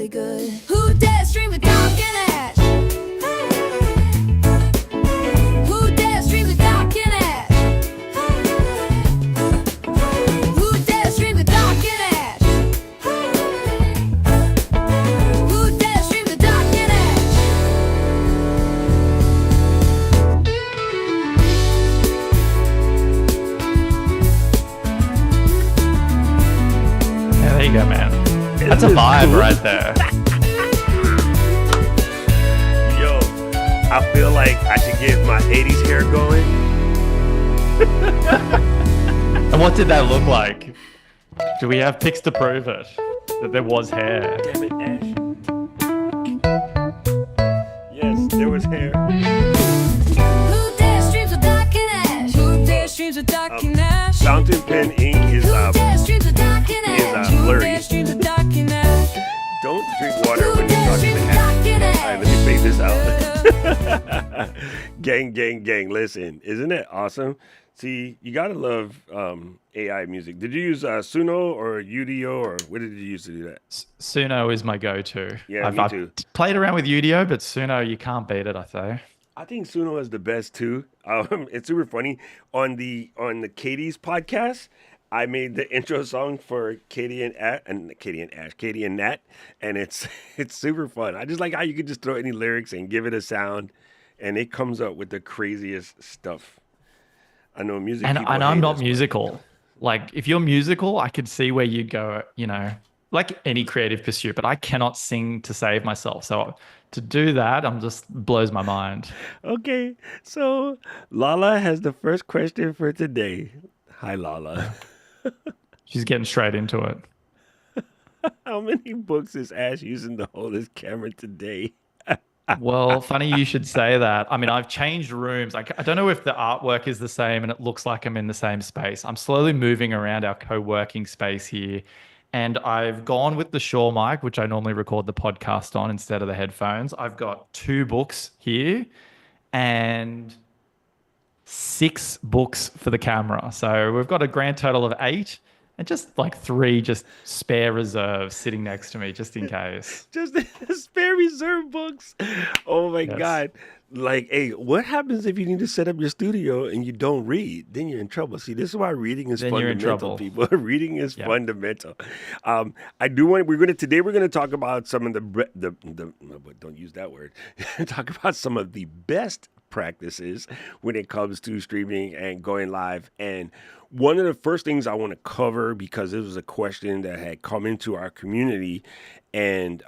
really good. Who dares stream with Doc and Ash? Who dares stream with Doc and Ash? Who dares stream with Doc and Ash? Who dares stream with Doc and Ash? Yeah, there you go, man. That's a vibe right there. Yo, I feel like I should get my 80s hair going. And what did that look like? Do we have pics to prove it? That there was hair? Damn it, Ash. Yes, there was hair. Who dares streams with Doc and Ash? Who dares streams with Doc and Ash? Fountain pen ink is Who dares streams with Doc and Ash? Who blurry. dares streams with Doc and Ash? Don't drink water when you're talking to Ash. All right, let me fade this out. Gang. Listen, isn't it awesome? See, you gotta love AI music. Did you use Suno or UDO or what did you use to do that? Suno is my go-to. Yeah, me too. I've played around with UDO, but Suno, you can't beat it, I say. I think Suno is the best too. It's super funny. On the Katie's podcast, I made the intro song for Katie and Nat, and it's super fun. I just like how you could just throw any lyrics and give it a sound, and it comes up with the craziest stuff. I know music. And people I'm hate not us, musical. Like, if you're musical, I could see where you go, like any creative pursuit, but I cannot sing to save myself. So to do that, just blows my mind. Okay, so Lala has the first question for today. Hi, Lala. She's getting straight into it. How many books is Ash using to hold his camera today? Well, funny you should say that. I mean, I've changed rooms. I don't know if the artwork is the same and it looks like I'm in the same space. I'm slowly moving around our co-working space here. And I've gone with the Shure mic, which I normally record the podcast on instead of the headphones. I've got 2 books here and 6 books for the camera. So we've got a grand total of 8. And just like 3 just spare reserves sitting next to me just in case. Just the spare reserve books. Oh my God. Like, hey, what happens if you need to set up your studio and you don't read? Then you're in trouble. See, this is why reading is fundamental, people. Reading is fundamental. Today we're gonna talk about some of don't use that word. Talk about some of the best practices when it comes to streaming and going live. And one of the first things I want to cover, because it was a question that had come into our community, and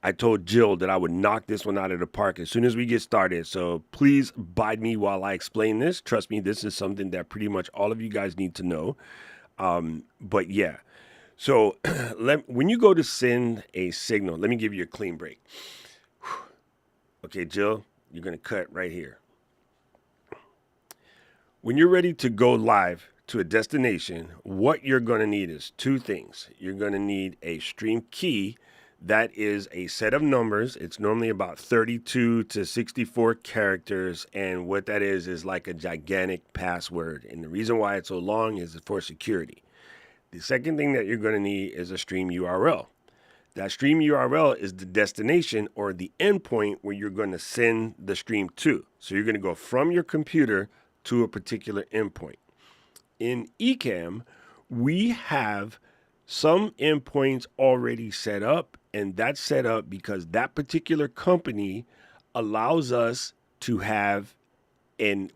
I told Jill that I would knock this one out of the park as soon as we get started. So please bide me while I explain this. Trust me, this is something that pretty much all of you guys need to know. But yeah, so when you go to send a signal, let me give you a clean break. Okay, Jill, you're going to cut right here. When you're ready to go live to a destination, what you're going to need is 2 things. You're going to need a stream key. That is a set of numbers. It's normally about 32 to 64 characters. And what that is like a gigantic password. And the reason why it's so long is for security. The second thing that you're going to need is a stream URL. That stream URL is the destination or the endpoint where you're going to send the stream to. So you're going to go from your computer to a particular endpoint. In Ecamm, we have some endpoints already set up, and that's set up because that particular company allows us to have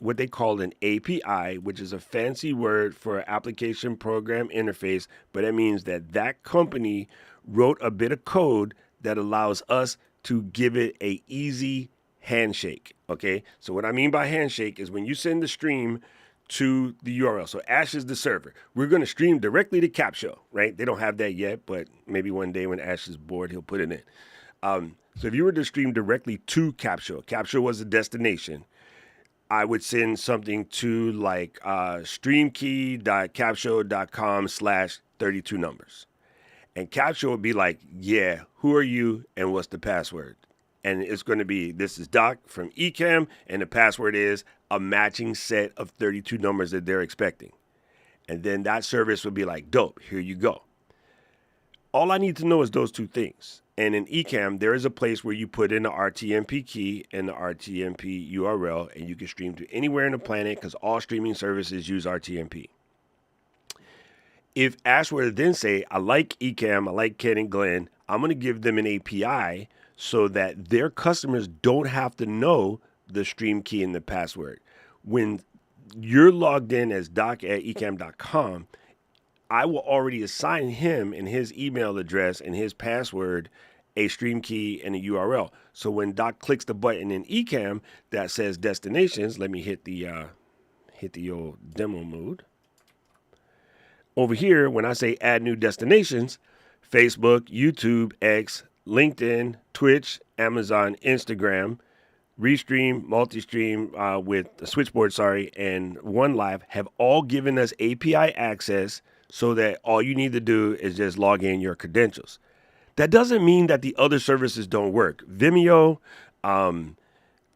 what they call an API, which is a fancy word for application program interface, but it means that company wrote a bit of code that allows us to give it a easy handshake. Okay, so what I mean by handshake is when you send the stream to the URL. So Ash is the server. We're going to stream directly to Capsho, right? They don't have that yet, but maybe one day when Ash is bored, he'll put it in. So if you were to stream directly to Capsho was a destination. I would send something to like streamkey.capsho.com/32 numbers. And Capsho would be like, yeah, who are you and what's the password? And it's going to be, this is Doc from Ecamm, and the password is a matching set of 32 numbers that they're expecting. And then that service would be like, dope, here you go. All I need to know is those two things. And in Ecamm, there is a place where you put in the RTMP key and the RTMP URL, and you can stream to anywhere in the planet because all streaming services use RTMP. If Ash were to then say, I like Ecamm, I like Ken and Glenn, I'm going to give them an API so that their customers don't have to know the stream key and the password. When you're logged in as doc@ecamm.com, I will already assign him and his email address and his password a stream key and a URL. So when Doc clicks the button in Ecamm that says destinations, let me hit the old demo mode. Over here, when I say add new destinations, Facebook, YouTube, X, LinkedIn, Twitch, Amazon, Instagram, Restream, Multistream with Switchboard, and OneLive have all given us API access so that all you need to do is just log in your credentials. That doesn't mean that the other services don't work. Vimeo,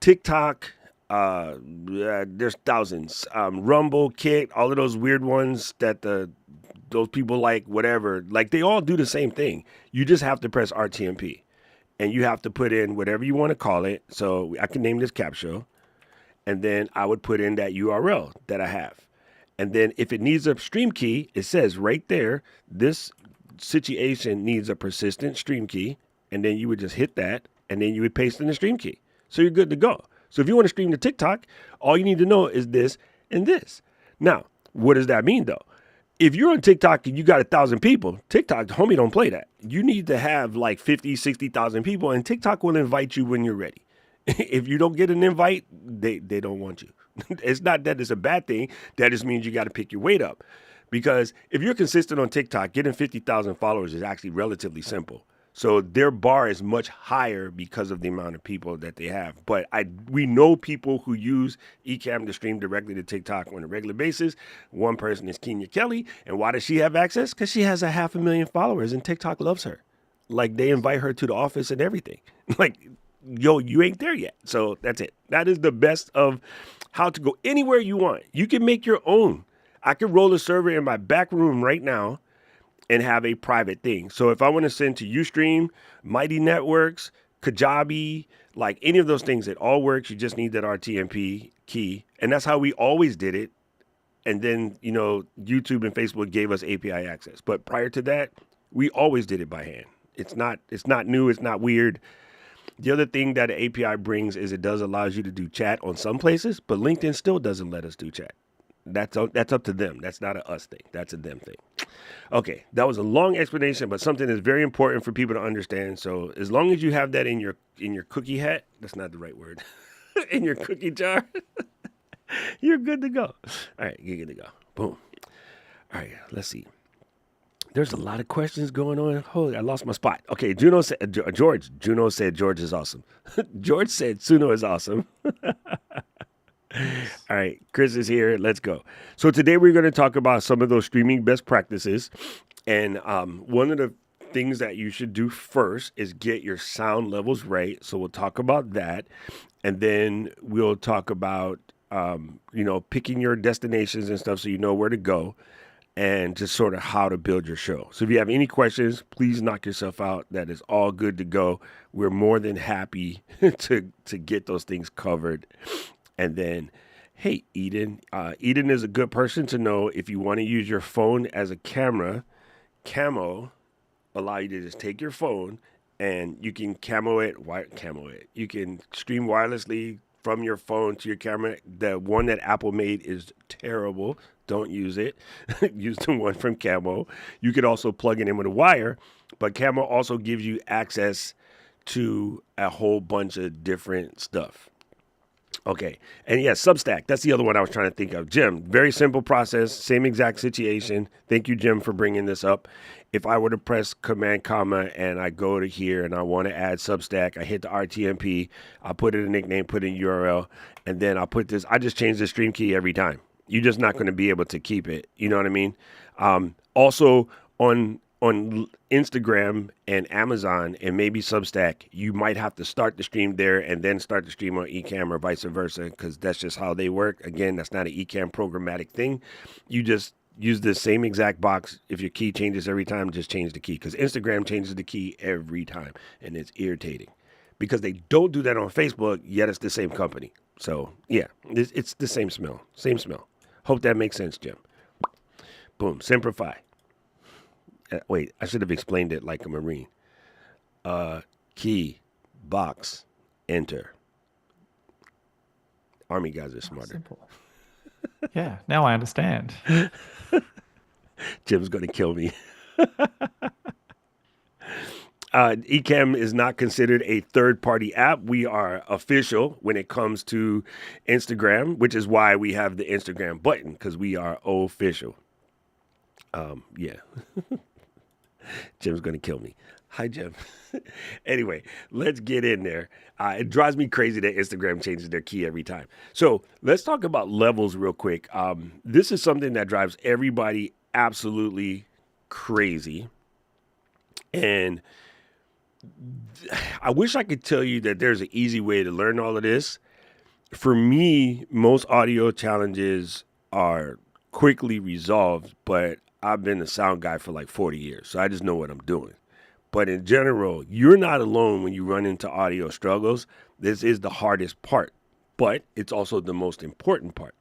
TikTok, there's thousands. Rumble, Kick, all of those weird ones that those people like, whatever. Like, they all do the same thing. You just have to press RTMP. And you have to put in whatever you want to call it. So I can name this Capsho. And then I would put in that URL that I have. And then if it needs a stream key, it says right there, this situation needs a persistent stream key. And then you would just hit that. And then you would paste in the stream key. So you're good to go. So if you want to stream to TikTok, all you need to know is this and this. Now, what does that mean, though? If you're on TikTok and you got 1,000 people, TikTok, homie, don't play that. You need to have like 50, 60,000 people, and TikTok will invite you when you're ready. If you don't get an invite, they don't want you. It's not that it's a bad thing. That just means you got to pick your weight up. Because if you're consistent on TikTok, getting 50,000 followers is actually relatively simple. So their bar is much higher because of the amount of people that they have. But we know people who use Ecamm to stream directly to TikTok on a regular basis. One person is Kenya Kelly. And why does she have access? Because she has 500,000 followers and TikTok loves her. Like, they invite her to the office and everything. Like, yo, you ain't there yet. So that's it. That is the best of how to go anywhere you want. You can make your own. I could roll a server in my back room right now and have a private thing. So if I want to send to Ustream, Mighty Networks, Kajabi, like any of those things, it all works. You just need that RTMP key. And that's how we always did it. And then, YouTube and Facebook gave us API access. But prior to that, we always did it by hand. It's not new. It's not weird. The other thing that an API brings is it does allow you to do chat on some places, but LinkedIn still doesn't let us do chat. That's up to them. That's not a us thing. That's a them thing. Okay, that was a long explanation, but something that's very important for people to understand. So as long as you have that in your cookie hat, that's not the right word, in your cookie jar, you're good to go. All right, you're good to go. Boom. All right, let's see. There's a lot of questions going on. Holy, I lost my spot. Okay, Juno said George. Juno said George is awesome. George said Suno is awesome. All right, Chris is here. Let's go. So today we're going to talk about some of those streaming best practices. And one of the things that you should do first is get your sound levels right. So we'll talk about that. And then we'll talk about, picking your destinations and stuff so you know where to go and just sort of how to build your show. So if you have any questions, please knock yourself out. That is all good to go. We're more than happy to get those things covered. And then, hey, Eden. Eden is a good person to know if you want to use your phone as a camera. Camo allow you to just take your phone and you can camo it. You can stream wirelessly from your phone to your camera. The one that Apple made is terrible. Don't use it. Use the one from Camo. You could also plug it in with a wire, but Camo also gives you access to a whole bunch of different stuff. Okay. And yeah, Substack. That's the other one I was trying to think of. Jim, very simple process, same exact situation. Thank you, Jim, for bringing this up. If I were to press Command, comma, and I go to here and I want to add Substack, I hit the RTMP, I put in a nickname, put in URL, and then I just change the stream key every time. You're just not going to be able to keep it. You know what I mean? Also, on Instagram and Amazon and maybe Substack, you might have to start the stream there and then start the stream on Ecamm or vice versa, because that's just how they work. Again, that's not an Ecamm programmatic thing. You just use the same exact box. If your key changes every time, just change the key, because Instagram changes the key every time, and it's irritating because they don't do that on Facebook, yet it's the same company. So yeah, it's the same smell. Same smell. Hope that makes sense, Jim. Boom. Simplify. Wait, I should have explained it like a Marine. Key, box, enter. Army guys are smarter. Simple. Yeah, now I understand. Jim's going to kill me. Ecamm is not considered a third-party app. We are official when it comes to Instagram, which is why we have the Instagram button, because we are official. Yeah. Jim's going to kill me. Hi, Jim. Anyway, let's get in there. It drives me crazy that Instagram changes their key every time. So let's talk about levels real quick. This is something that drives everybody absolutely crazy. And I wish I could tell you that there's an easy way to learn all of this. For me, most audio challenges are quickly resolved, but I've been a sound guy for like 40 years, so I just know what I'm doing. But in general, you're not alone when you run into audio struggles. This is the hardest part, but it's also the most important part.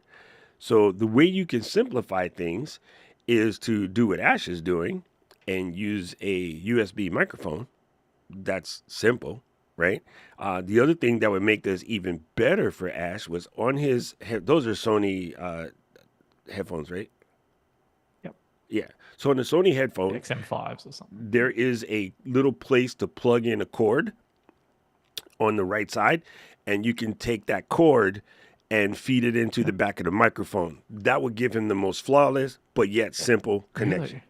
So the way you can simplify things is to do what Ash is doing and use a USB microphone. That's simple, right? The other thing that would make this even better for Ash was on his those are Sony headphones, right? Yep. Yeah. So on the Sony headphone, XM5s or something. there is a little place to plug in a cord on the right side, and you can take that cord and feed it into the back of the microphone. That would give him the most flawless but yet simple connection. Really?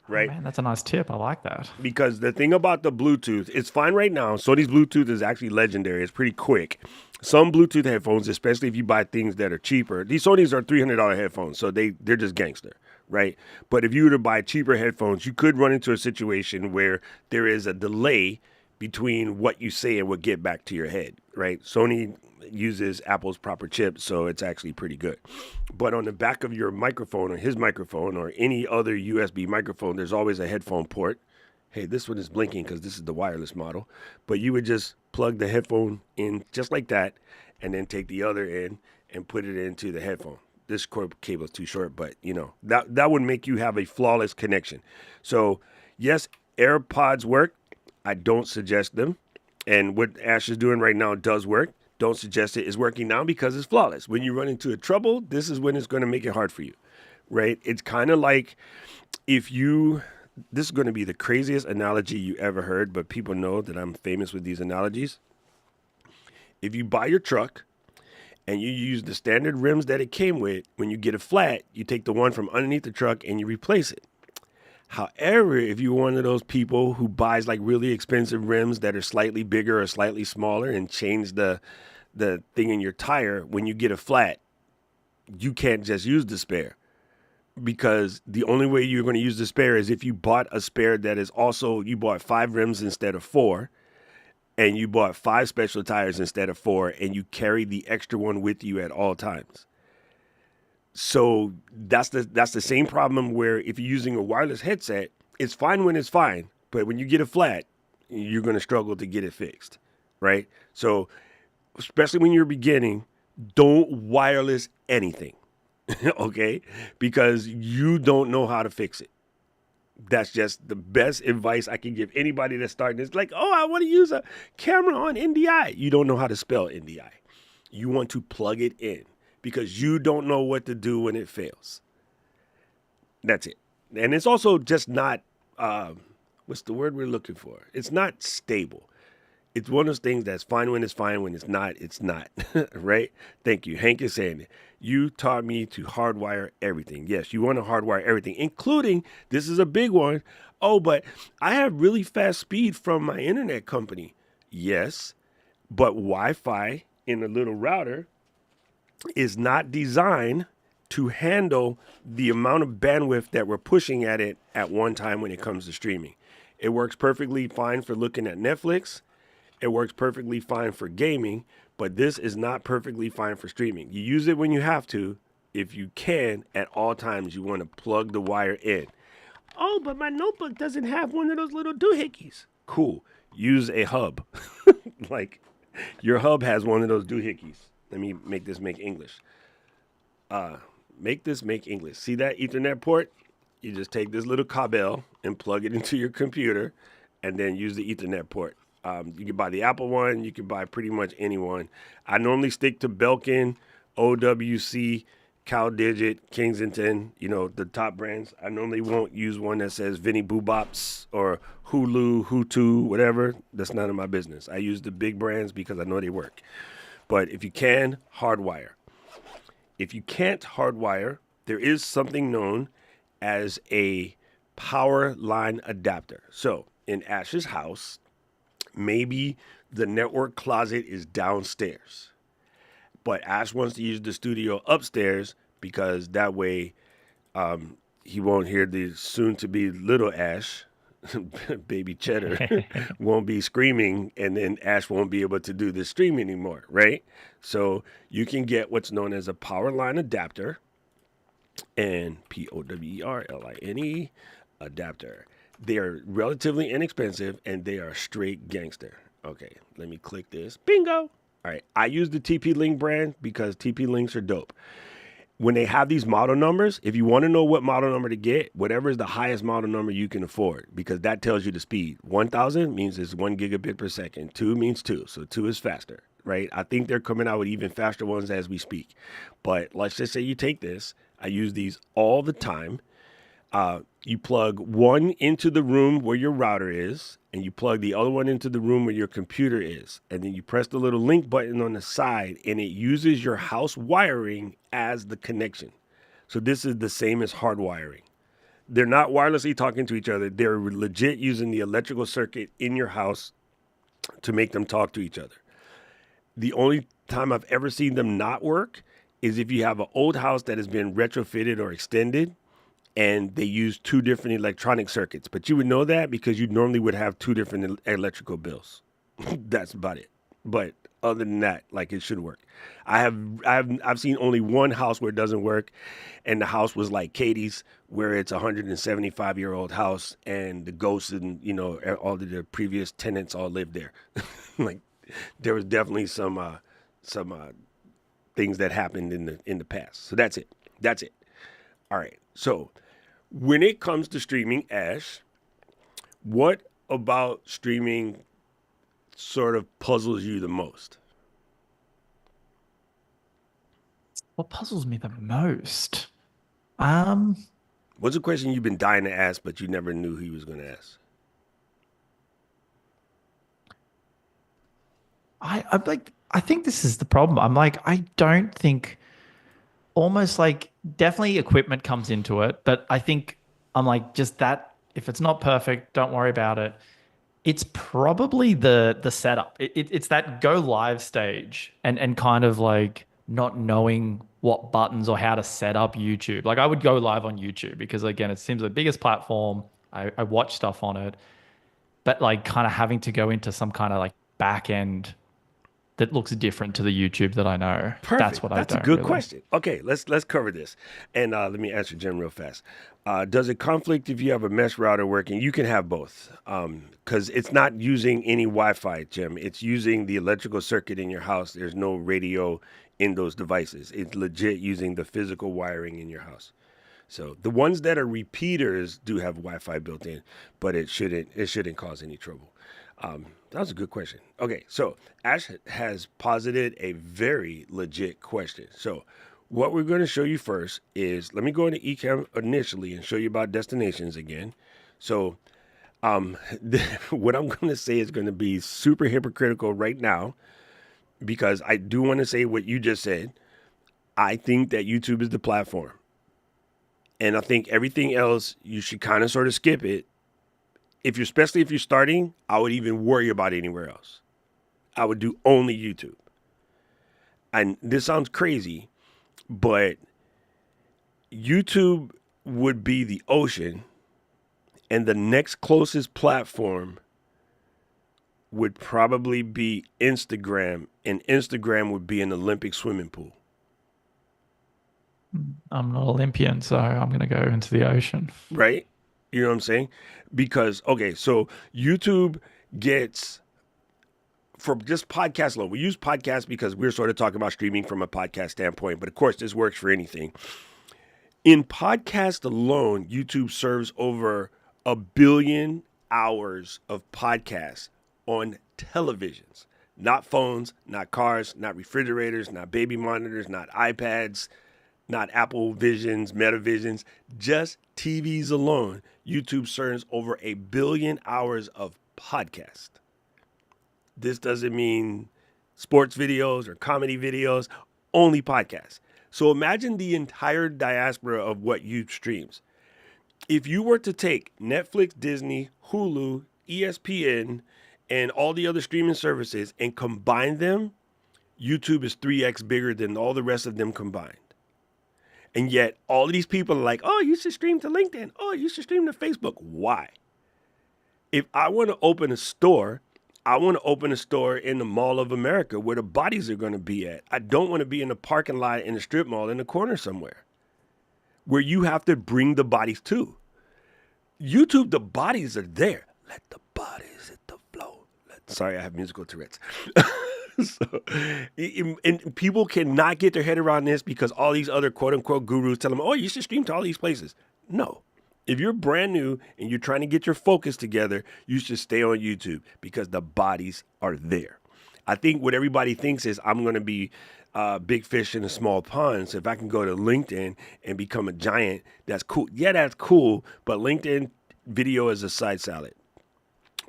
Right? Oh, man, that's a nice tip. I like that. Because the thing about the Bluetooth, it's fine right now. Sony's Bluetooth is actually legendary. It's pretty quick. Some Bluetooth headphones, especially if you buy things that are cheaper, these Sonys are $300 headphones, so they're just gangster, right? But if you were to buy cheaper headphones, you could run into a situation where there is a delay between what you say and what get back to your head, right? Sony uses Apple's proper chip, so it's actually pretty good. But on the back of your microphone or his microphone or any other USB microphone, there's always a headphone port. Hey, this one is blinking because this is the wireless model. But you would just plug the headphone in just like that and then take the other end and put it into the headphone. This cord cable is too short, but you know, that would make you have a flawless connection. So yes, AirPods work. I don't suggest them. And what Ash is doing right now does work. Don't suggest it. It's working now because it's flawless. When you run into a trouble, this is when it's going to make it hard for you, right? It's kind of like this is going to be the craziest analogy you ever heard, but people know that I'm famous with these analogies. If you buy your truck and you use the standard rims that it came with, when you get a flat, you take the one from underneath the truck and you replace it. However, if you're one of those people who buys like really expensive rims that are slightly bigger or slightly smaller and change the thing in your tire, when you get a flat, you can't just use the spare, because the only way you're going to use the spare is if you bought a spare that is also, you bought 5 rims instead of 4, and you bought 5 special tires instead of 4, and you carry the extra one with you at all times. So that's the same problem where if you're using a wireless headset, it's fine when it's fine, but when you get a flat, you're going to struggle to get it fixed, right? So especially when you're beginning, don't wireless anything, okay? Because you don't know how to fix it. That's just the best advice I can give anybody that's starting. It's like, oh, I want to use a camera on NDI. You don't know how to spell NDI. You want to plug it in, because you don't know what to do when it fails. That's it. And it's also just not, what's the word we're looking for? It's not stable. It's one of those things that's fine when it's not, it's not, right? Thank you. Hank is saying it. You taught me to hardwire everything. Yes, you want to hardwire everything, including, this is a big one. Oh, but I have really fast speed from my internet company. Yes, but Wi-Fi in a little router is not designed to handle the amount of bandwidth that we're pushing at it at one time when it comes to streaming. It works perfectly fine for looking at Netflix. It works perfectly fine for gaming, but this is not perfectly fine for streaming. You use it when you have to. if you can, at all times, you want to plug the wire in. Oh, but my notebook doesn't have one of those little doohickeys. Cool. Use a hub. Like your hub has one of those doohickeys. Let me make this make English. Make this make English. See that Ethernet port? You just take this little cable and plug it into your computer and then use the Ethernet port. You can buy the Apple one. You can buy pretty much any one. I normally stick to Belkin, OWC, CalDigit, Kensington, the top brands. I normally won't use one that says Vinny Boobops or Hulu, Hutu, whatever. That's none of my business. I use the big brands because I know they work. But if you can, hardwire. If you can't hardwire, there is something known as a power line adapter. So in Ash's house, maybe the network closet is downstairs, but Ash wants to use the studio upstairs because that way he won't hear the soon-to-be little Ash, baby Cheddar, won't be screaming, and then Ash won't be able to do the stream anymore, right? So you can get what's known as a power line adapter, and POWERLINE adapter. They are relatively inexpensive, and they are straight gangster. Okay, let me click this. Bingo! All right, I use the TP-Link brand because TP-Links are dope. When they have these model numbers, if you want to know what model number to get, whatever is the highest model number you can afford, because that tells you the speed. 1,000 means it's 1 gigabit per second. 2 means 2, so 2 is faster, right? I think they're coming out with even faster ones as we speak. But let's just say you take this. I use these all the time. You plug one into the room where your router is, and you plug the other one into the room where your computer is. And then you press the little link button on the side, and it uses your house wiring as the connection. So this is the same as hard wiring. They're not wirelessly talking to each other. They're legit using the electrical circuit in your house to make them talk to each other. The only time I've ever seen them not work is if you have an old house that has been retrofitted or extended, and they use two different electronic circuits. But you would know that because you normally would have two different electrical bills. That's about it. But other than that, it should work. I've seen only one house where it doesn't work, and the house was like Katie's, where it's a 175-year-old house, and the ghosts and all of the previous tenants all lived there. There was definitely some things that happened in the past. So that's it. All right. So when it comes to streaming, Ash, what about streaming sort of puzzles you the most? What puzzles me the most? What's a question you've been dying to ask, but you never knew he was going to ask? I think this is the problem. I don't think, almost definitely equipment comes into it, but I think just that, if it's not perfect, don't worry about it. It's probably the setup. It's that go live stage and kind of not knowing what buttons or how to set up YouTube. I would go live on YouTube because, again, it seems the biggest platform. I watch stuff on it, but kind of having to go into some kind of back end that looks different to the YouTube that I know. Perfect. That's what I don't. That's a good really. question. Okay, let's cover this, and let me answer Jim real fast. Does it conflict if you have a mesh router working? You can have both, because it's not using any Wi-Fi, Jim. It's using the electrical circuit in your house. There's no radio in those devices. It's legit using the physical wiring in your house. So the ones that are repeaters do have Wi-Fi built in, but it shouldn't cause any trouble. That was a good question. Okay, so Ash has posited a very legit question. So what we're going to show you first is, let me go into Ecamm initially and show you about destinations again. So what I'm going to say is going to be super hypocritical right now, because I do want to say what you just said. I think that YouTube is the platform. And I think everything else, you should kind of sort of skip it. Especially if you're starting, I would even worry about anywhere else. I would do only YouTube. And this sounds crazy, but YouTube would be the ocean, and the next closest platform would probably be Instagram, and Instagram would be an Olympic swimming pool. I'm not Olympian, so I'm gonna go into the ocean. right? You know what I'm saying? Because, okay, so YouTube gets, for just podcast alone, we use podcasts because we're sort of talking about streaming from a podcast standpoint, but of course, this works for anything. In podcast alone, YouTube serves over 1 billion hours of podcasts on televisions, not phones, not cars, not refrigerators, not baby monitors, not iPads, not Apple Visions, Metavisions, just TVs alone. YouTube serves over 1 billion hours of podcast. This doesn't mean sports videos or comedy videos, only podcasts. So imagine the entire diaspora of what YouTube streams. If you were to take Netflix, Disney, Hulu, ESPN, and all the other streaming services and combine them, YouTube is 3x bigger than all the rest of them combined. And yet all of these people are like, oh, you should stream to LinkedIn. Oh, you should stream to Facebook. Why? If I want to open a store, I want to open a store in the Mall of America where the bodies are going to be at. I don't want to be in the parking lot in a strip mall in the corner somewhere where you have to bring the bodies to. YouTube, the bodies are there. Let the bodies hit the floor. Sorry, I have musical Tourette's. So, and people cannot get their head around this because all these other quote unquote gurus tell them, oh, you should stream to all these places. No. If you're brand new and you're trying to get your focus together, you should stay on YouTube because the bodies are there. I think what everybody thinks is I'm going to be big fish in a small pond. So if I can go to LinkedIn and become a giant, that's cool. Yeah, that's cool. But LinkedIn video is a side salad.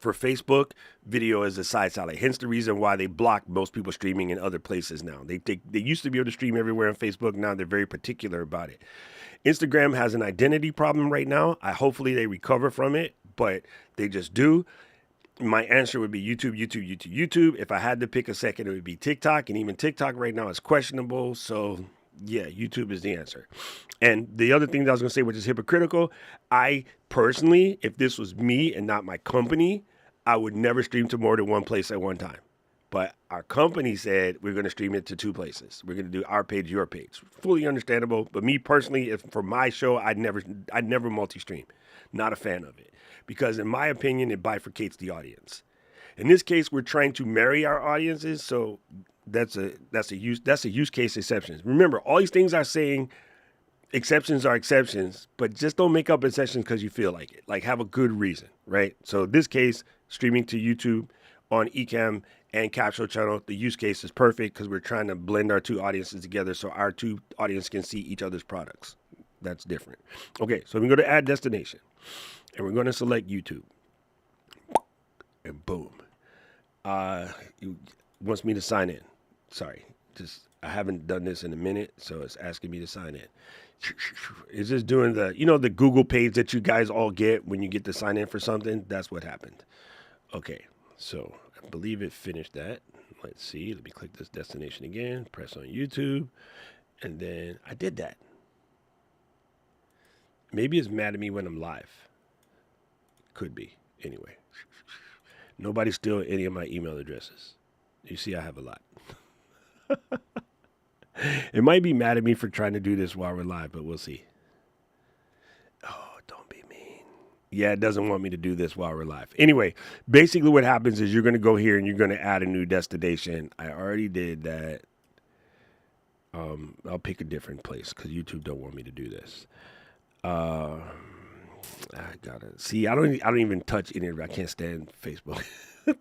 For Facebook, video is a side salad. Hence the reason why they block most people streaming in other places now. They used to be able to stream everywhere on Facebook. Now they're very particular about it. Instagram has an identity problem right now. Hopefully they recover from it, but they just do. My answer would be YouTube, YouTube, YouTube, YouTube. If I had to pick a second, it would be TikTok. And even TikTok right now is questionable. So yeah, YouTube is the answer. And the other thing that I was going to say, which is hypocritical, I personally, if this was me and not my company, I would never stream to more than one place at one time. But our company said we're going to stream it to 2 places. We're going to do our page, your page. Fully understandable. But me personally, if for my show, I'd never multi-stream. Not a fan of it. Because in my opinion, it bifurcates the audience. In this case, we're trying to marry our audiences. So that's a use case exception. Remember, all these things are saying exceptions are exceptions, but just don't make up exceptions because you feel like it. Like have a good reason, right? So in this case, streaming to YouTube on Ecamm and Capsho channel, the use case is perfect because we're trying to blend our 2 audiences together so our 2 audiences can see each other's products. That's different. Okay, so we go to add destination and we're going to select YouTube. And boom. It wants me to sign in. Sorry, I haven't done this in a minute, so it's asking me to sign in. It's just doing the Google page that you guys all get when you get to sign in for something. That's what happened. Okay, so I believe it finished that. Let's see. Let me click this destination again. Press on YouTube. And then I did that. Maybe it's mad at me when I'm live. Could be. Anyway. Nobody steal any of my email addresses. You see, I have a lot. It might be mad at me for trying to do this while we're live, but we'll see. Oh, don't be mean. Yeah, it doesn't want me to do this while we're live. Anyway, basically what happens is you're going to go here and you're going to add a new destination. I already did that. I'll pick a different place because YouTube don't want me to do this. I gotta see. I don't even touch any of it. I can't stand Facebook.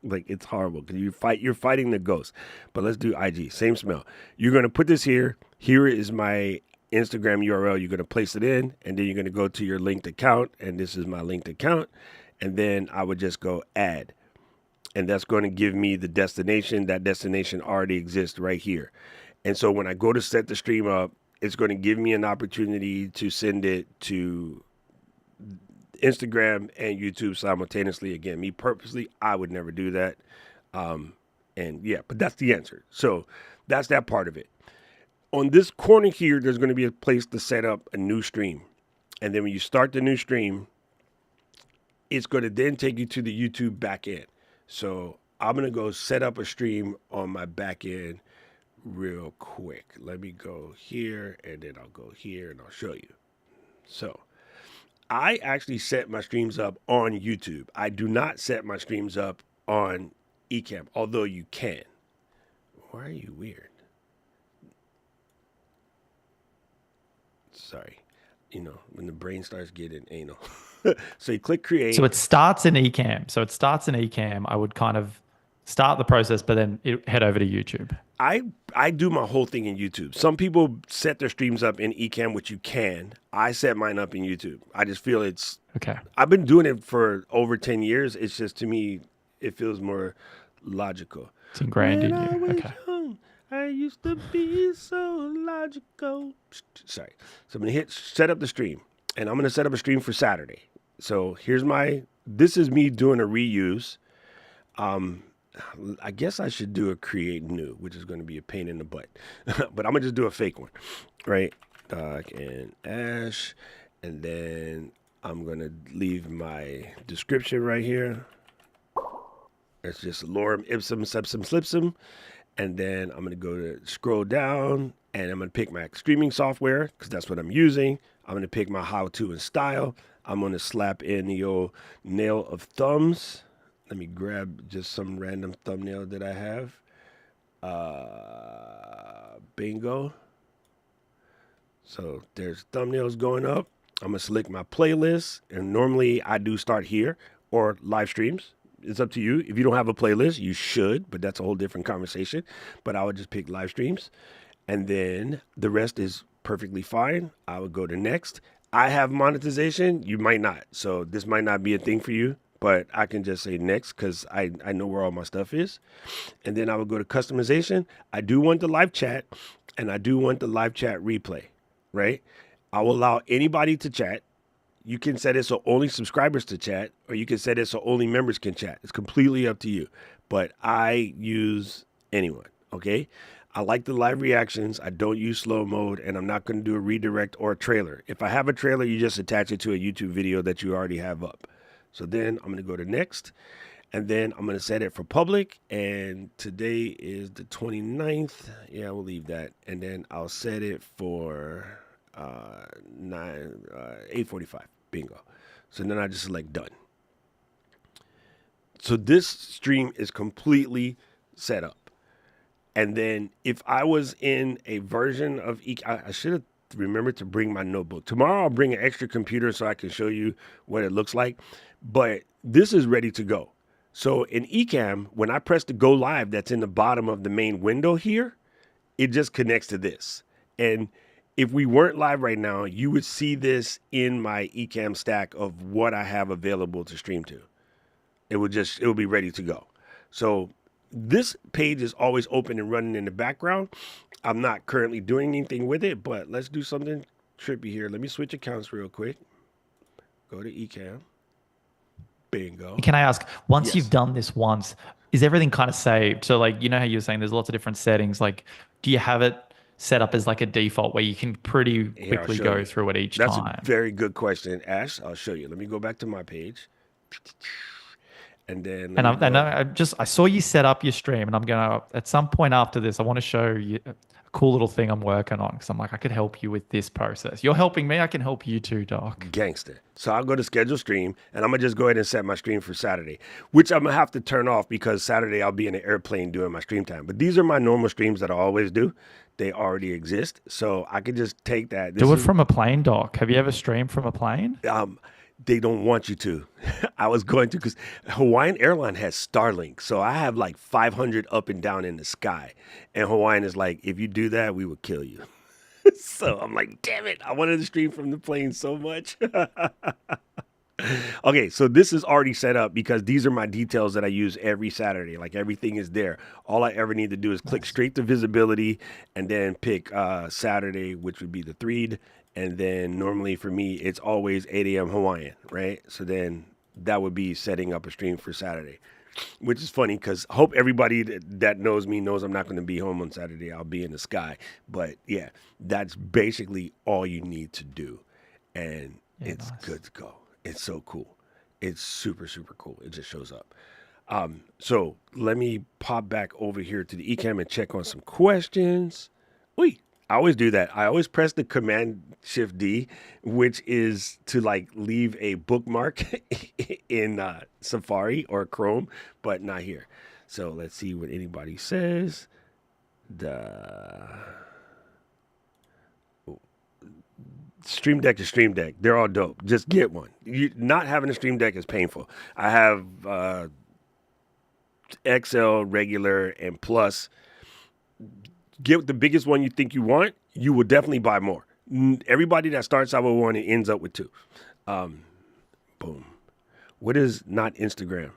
Like it's horrible because you're fighting the ghost. But let's do IG. Same smell. You're gonna put this here. Here is my Instagram URL. You're gonna place it in, and then you're gonna go to your linked account, and this is my linked account. And then I would just go add, and that's going to give me the destination. That destination already exists right here. And so when I go to set the stream up, it's going to give me an opportunity to send it to Instagram and YouTube simultaneously. Again, me purposely, I would never do that. And yeah, but that's the answer. So that's that part of it. On this corner here, there's going to be a place to set up a new stream. And then when you start the new stream, it's going to then take you to the YouTube backend. So I'm going to go set up a stream on my backend real quick. Let me go here and then I'll go here and I'll show you. So I actually set my streams up on YouTube. I do not set my streams up on Ecamm, although you can. Why are you weird? Sorry. You know, when the brain starts getting anal. So you click create. So it starts in Ecamm. I would kind of start the process, but then head over to YouTube. I do my whole thing in YouTube. Some people set their streams up in Ecamm, which you can. I set mine up in YouTube. I just feel it's Okay. I've been doing it for over 10 years. It's just, to me, it feels more logical. It's ingrained When in I you. was Okay. young, I used to be so logical. Sorry. So I'm going to hit set up the stream, and I'm going to set up a stream for Saturday. So this is me doing a reuse. I guess I should do a create new, which is going to be a pain in the butt. But I'm going to just do a fake one, right? Doc and Ash. And then I'm going to leave my description right here. It's just lorem ipsum sepsum slipsum. And then I'm going to go to scroll down, and I'm going to pick my streaming software because that's what I'm using. I'm going to pick my how-to and style. I'm going to slap in the old nail of thumbs. Let me grab just some random thumbnail that I have. Bingo. So there's thumbnails going up. I'm going to select my playlist. And normally I do start here or live streams. It's up to you. If you don't have a playlist, you should, but that's a whole different conversation. But I would just pick live streams. And then the rest is perfectly fine. I would go to next. I have monetization. You might not. So this might not be a thing for you. But I can just say next because I know where all my stuff is. And then I would go to customization. I do want the live chat, and I do want the live chat replay, right? I will allow anybody to chat. You can set it so only subscribers to chat, or you can set it so only members can chat. It's completely up to you. But I use anyone, okay? I like the live reactions. I don't use slow mode, and I'm not going to do a redirect or a trailer. If I have a trailer, you just attach it to a YouTube video that you already have up. So then I'm going to go to next, and then I'm going to set it for public, and today is the 29th. Yeah, we'll leave that. And then I'll set it for 8:45. Bingo. So then I just select done. So this stream is completely set up. And then if I was in a version of I should have remembered to bring my notebook. Tomorrow I'll bring an extra computer so I can show you what it looks like. But this is ready to go. So in Ecamm, when I press the go live that's in the bottom of the main window here, it just connects to this. And if we weren't live right now, you would see this in my Ecamm stack of what I have available to stream to. It would be ready to go. So this page is always open and running in the background. I'm not currently doing anything with it, but let's do something trippy here. Let me switch accounts real quick. Go to Ecamm. Bingo. Can I ask, once Yes. you've done this once, is everything kind of saved? So like, you know how you were saying there's lots of different settings. Like, do you have it set up as like a default where you can pretty quickly go through it each That's time? a very good question, Ash. I'll show you. Let me go back to my page. And then I saw you set up your stream, and I'm gonna at some point after this, I want to show you a cool little thing I'm working on because I'm like, I could help you with this process. You're helping me, I can help you too, Doc. Gangster. So I'll go to schedule stream, and I'm gonna just go ahead and set my stream for Saturday, which I'm gonna have to turn off because Saturday I'll be in an airplane doing my stream time. But these are my normal streams that I always do. They already exist, so I could just take that. Do it from a plane, Doc. Have you ever streamed from a plane? They don't want you to. I was going to because Hawaiian Airline has Starlink. So I have like 500 up and down in the sky. And Hawaiian is like, if you do that, we will kill you. So I'm like, damn it. I wanted to stream from the plane so much. Okay, so this is already set up because these are my details that I use every Saturday. Like everything is there. All I ever need to do is click straight to visibility and then pick Saturday, which would be the 3rd. And then normally for me, it's always 8 a.m. Hawaiian, right? So then that would be setting up a stream for Saturday, which is funny because I hope everybody that knows me knows I'm not going to be home on Saturday. I'll be in the sky. But yeah, that's basically all you need to do. And it's nice. good to go. It's so cool. It's super, super cool. It just shows up. So let me pop back over here to the Ecamm and check on some questions. Wait, I always do that. I always press the Command Shift D, which is to like leave a bookmark in Safari or Chrome, but not here. So let's see what anybody says. Stream Deck is Stream Deck. They're all dope. Just get one. Not having a Stream Deck is painful. I have XL, regular, and plus. Get the biggest one you think you want. You will definitely buy more. Everybody that starts out with one, it ends up with two. Boom. What is not Instagram?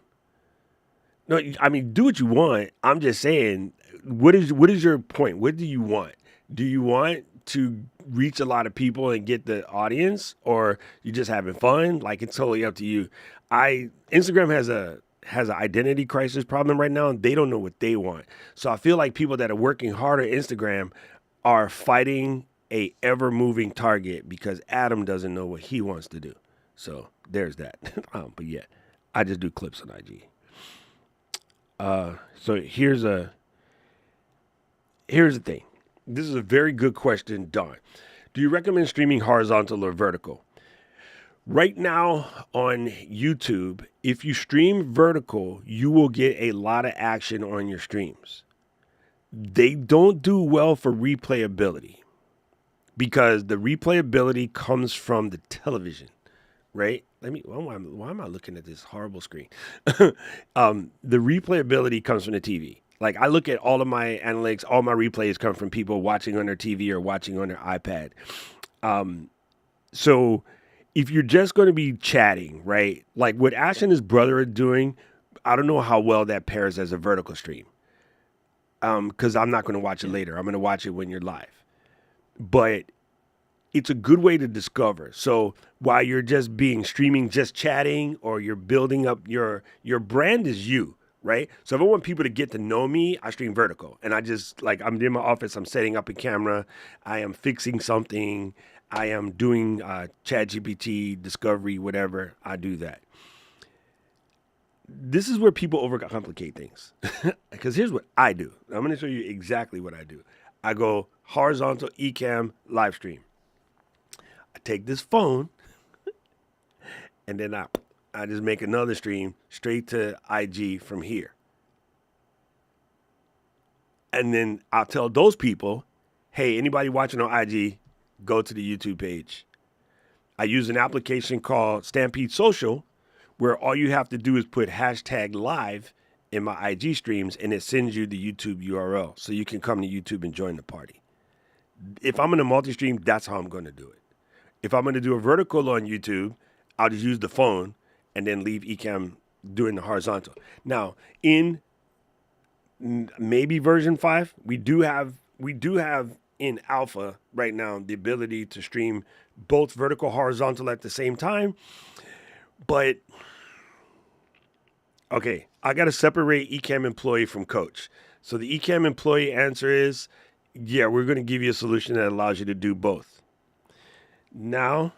No, I mean, do what you want. I'm just saying, what is your point? What do you want? Do you want to reach a lot of people and get the audience, or you just having fun? Like, it's totally up to you. Instagram has an identity crisis problem right now, and they don't know what they want. So I feel like people that are working hard on Instagram are fighting a ever-moving target because Adam doesn't know what he wants to do. So there's that. But yeah, I just do clips on IG. So here's the thing. This is a very good question, Don. Do you recommend streaming horizontal or vertical? Right now on YouTube, if you stream vertical, you will get a lot of action on your streams. They don't do well for replayability because the replayability comes from the television, right? Why am I looking at this horrible screen? The replayability comes from the TV. Like, I look at all of my analytics, all my replays come from people watching on their TV or watching on their iPad. So if you're just going to be chatting, right? Like what Ash and his brother are doing, I don't know how well that pairs as a vertical stream. Because I'm not going to watch it later. I'm going to watch it when you're live. But it's a good way to discover. So while you're just streaming, just chatting, or you're building up your brand is you, right? So if I want people to get to know me, I stream vertical. And I just, like, I'm in my office, I'm setting up a camera, I am fixing something, I am doing ChatGPT, Discovery, whatever, I do that. This is where people overcomplicate things. Because here's what I do. I'm going to show you exactly what I do. I go horizontal Ecamm live stream. I take this phone and then I just make another stream straight to IG from here. And then I'll tell those people, hey, anybody watching on IG, go to the YouTube page. I use an application called Stampede Social, where all you have to do is put hashtag live in my IG streams, and it sends you the YouTube URL. So you can come to YouTube and join the party. If I'm going to multi-stream, that's how I'm going to do it. If I'm going to do a vertical on YouTube, I'll just use the phone and then leave Ecamm doing the horizontal. Now, in maybe version 5, we do have in alpha right now the ability to stream both vertical, horizontal at the same time. But okay, I got to separate Ecamm employee from coach. So the Ecamm employee answer is, yeah, we're going to give you a solution that allows you to do both. Now,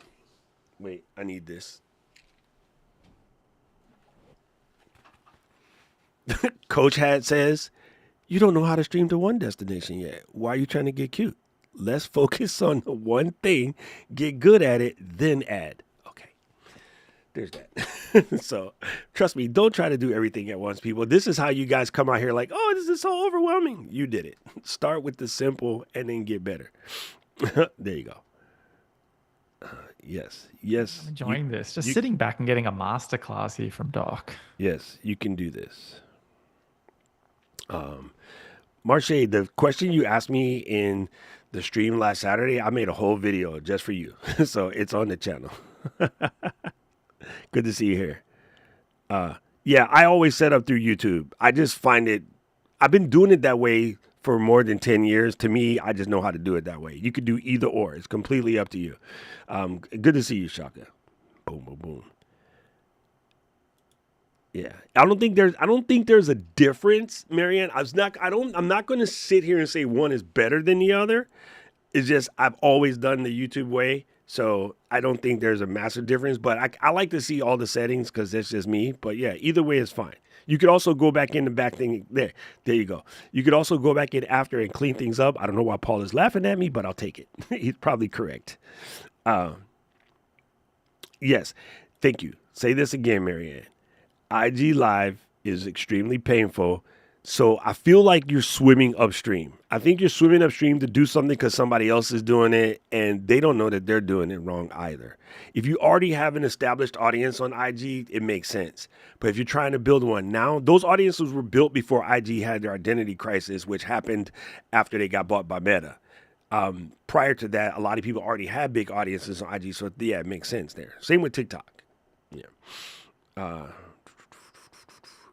wait, I need this. Coach Hat says, you don't know how to stream to one destination yet. Why are you trying to get cute? Let's focus on the one thing, get good at it, then add. Okay, there's that. So trust me, don't try to do everything at once, people. This is how you guys come out here like, oh, this is so overwhelming. You did it. Start with the simple and then get better. There you go. Yes. I'm enjoying this. Just sitting back and getting a masterclass here from Doc. Yes, you can do this. Marche, the question you asked me in the stream last Saturday, I made a whole video just for you. So it's on the channel. Good to see you here. Yeah, I always set up through YouTube. I just find I've been doing it that way for more than 10 years. To me, I just know how to do it that way. You could do either or. It's completely up to you. Good to see you, Shaka. Boom, boom, boom. Yeah, I don't think there's a difference, Marianne. I'm not going to sit here and say one is better than the other. It's just I've always done the YouTube way, so I don't think there's a massive difference. But I like to see all the settings because that's just me. But yeah, either way is fine. You could also go back in the back thing. There you go. You could also go back in after and clean things up. I don't know why Paul is laughing at me, but I'll take it. He's probably correct. Yes. Thank you. Say this again, Marianne. IG Live is extremely painful. So I feel like you're swimming upstream. I think you're swimming upstream to do something because somebody else is doing it and they don't know that they're doing it wrong either. If you already have an established audience on IG, it makes sense. But if you're trying to build one now, those audiences were built before IG had their identity crisis, which happened after they got bought by Meta. Prior to that, a lot of people already had big audiences on IG. So yeah, it makes sense there. Same with TikTok. Yeah.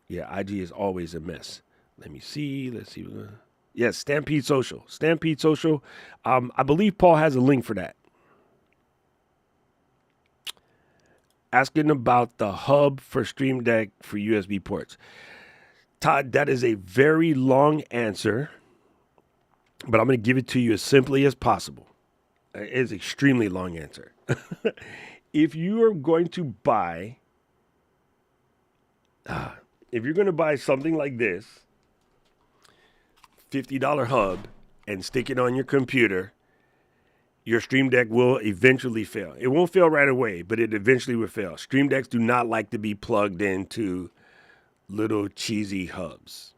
Yeah, IG is always a mess. Let me see. Let's see. Yes, Stampede Social. Stampede Social. I believe Paul has a link for that. Asking about the hub for Stream Deck for USB ports. Todd, that is a very long answer, but I'm going to give it to you as simply as possible. It is an extremely long answer. If you are going to buy, something like this, $50 hub, and stick it on your computer, your Stream Deck will eventually fail. It won't fail right away, but it eventually will fail. Stream Decks do not like to be plugged into little cheesy hubs.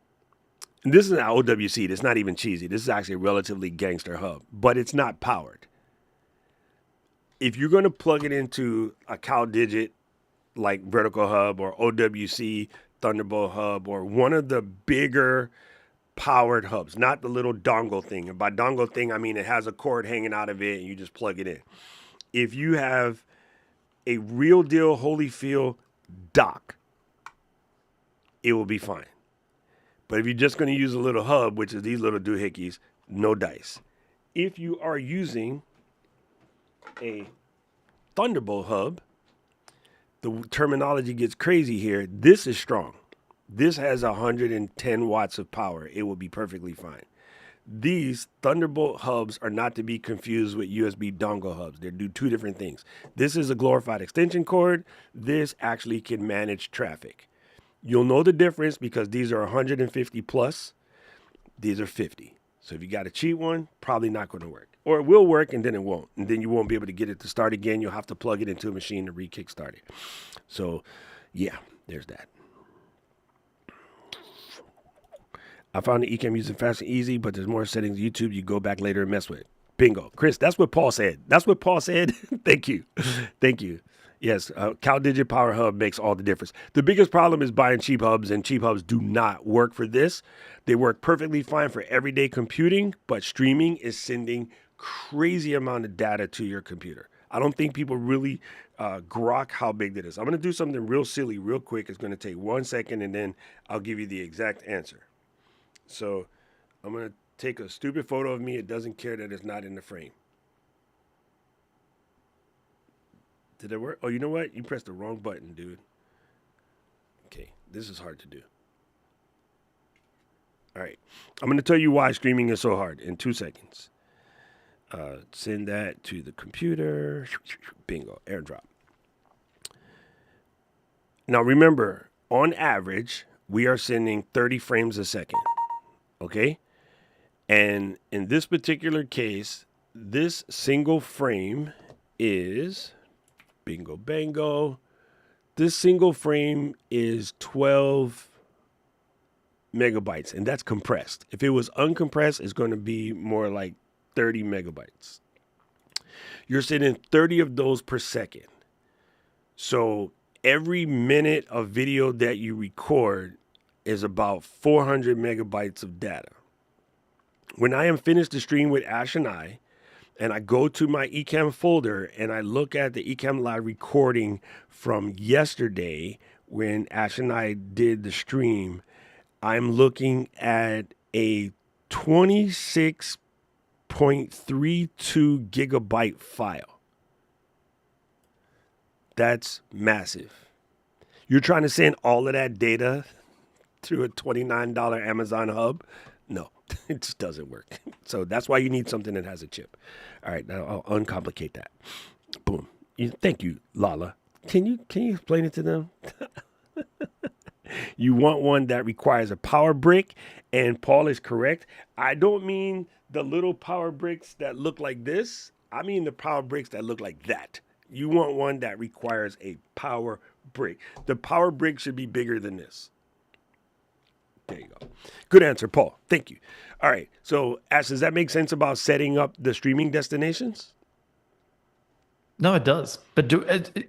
And this is an OWC. It's not even cheesy. This is actually a relatively gangster hub, but it's not powered. If you're going to plug it into a CalDigit like Vertical Hub or OWC Thunderbolt Hub or one of the bigger powered hubs, not the little dongle thing. And by dongle thing, I mean it has a cord hanging out of it and you just plug it in. If you have a real deal Holyfield dock, it will be fine. But if you're just going to use a little hub, which is these little doohickeys, no dice. If you are using a Thunderbolt hub, the terminology gets crazy here. This is strong. This has 110 watts of power. It will be perfectly fine. These Thunderbolt hubs are not to be confused with USB dongle hubs. They do two different things. This is a glorified extension cord. This actually can manage traffic. You'll know the difference because these are 150 plus. These are 50. So if you got a cheap one, probably not going to work. Or it will work and then it won't. And then you won't be able to get it to start again. You'll have to plug it into a machine to re-kickstart it. So yeah, there's that. I found the Ecamm using fast and easy, but there's more settings on YouTube you go back later and mess with. Bingo. Chris, that's what Paul said. That's what Paul said. Thank you. Thank you. Yes, CalDigit Power Hub makes all the difference. The biggest problem is buying cheap hubs, and cheap hubs do not work for this. They work perfectly fine for everyday computing, but streaming is sending crazy amount of data to your computer. I don't think people really grok how big that is. I'm going to do something real silly real quick. It's going to take 1 second, and then I'll give you the exact answer. So I'm going to take a stupid photo of me. It doesn't care that it's not in the frame. Did it work? Oh, you know what? You pressed the wrong button, dude. Okay, this is hard to do. All right. I'm going to tell you why streaming is so hard in 2 seconds. Send that to the computer. Bingo. AirDrop. Now, remember, on average, we are sending 30 frames a second. Okay? And in this particular case, this single frame is, bingo, bango, this single frame is 12 megabytes, and that's compressed. If it was uncompressed, it's going to be more like 30 megabytes. You're sending 30 of those per second. So every minute of video that you record is about 400 megabytes of data. When I am finished the stream with Ash and I go to my Ecamm folder and I look at the Ecamm Live recording from yesterday when Ash and I did the stream, I'm looking at a 26.32 gigabyte file. That's massive. You're trying to send all of that data through a $29 Amazon hub? No, it just doesn't work. So that's why you need something that has a chip. All right, now I'll uncomplicate that. Boom. Thank you, Lala. Can you explain it to them? You want one that requires a power brick, and Paul is correct. I don't mean the little power bricks that look like this. I mean the power bricks that look like that. You want one that requires a power brick. The power brick should be bigger than this. There you go. Good answer, Paul. Thank you. All right. So, Ash, does that make sense about setting up the streaming destinations? No, it does. But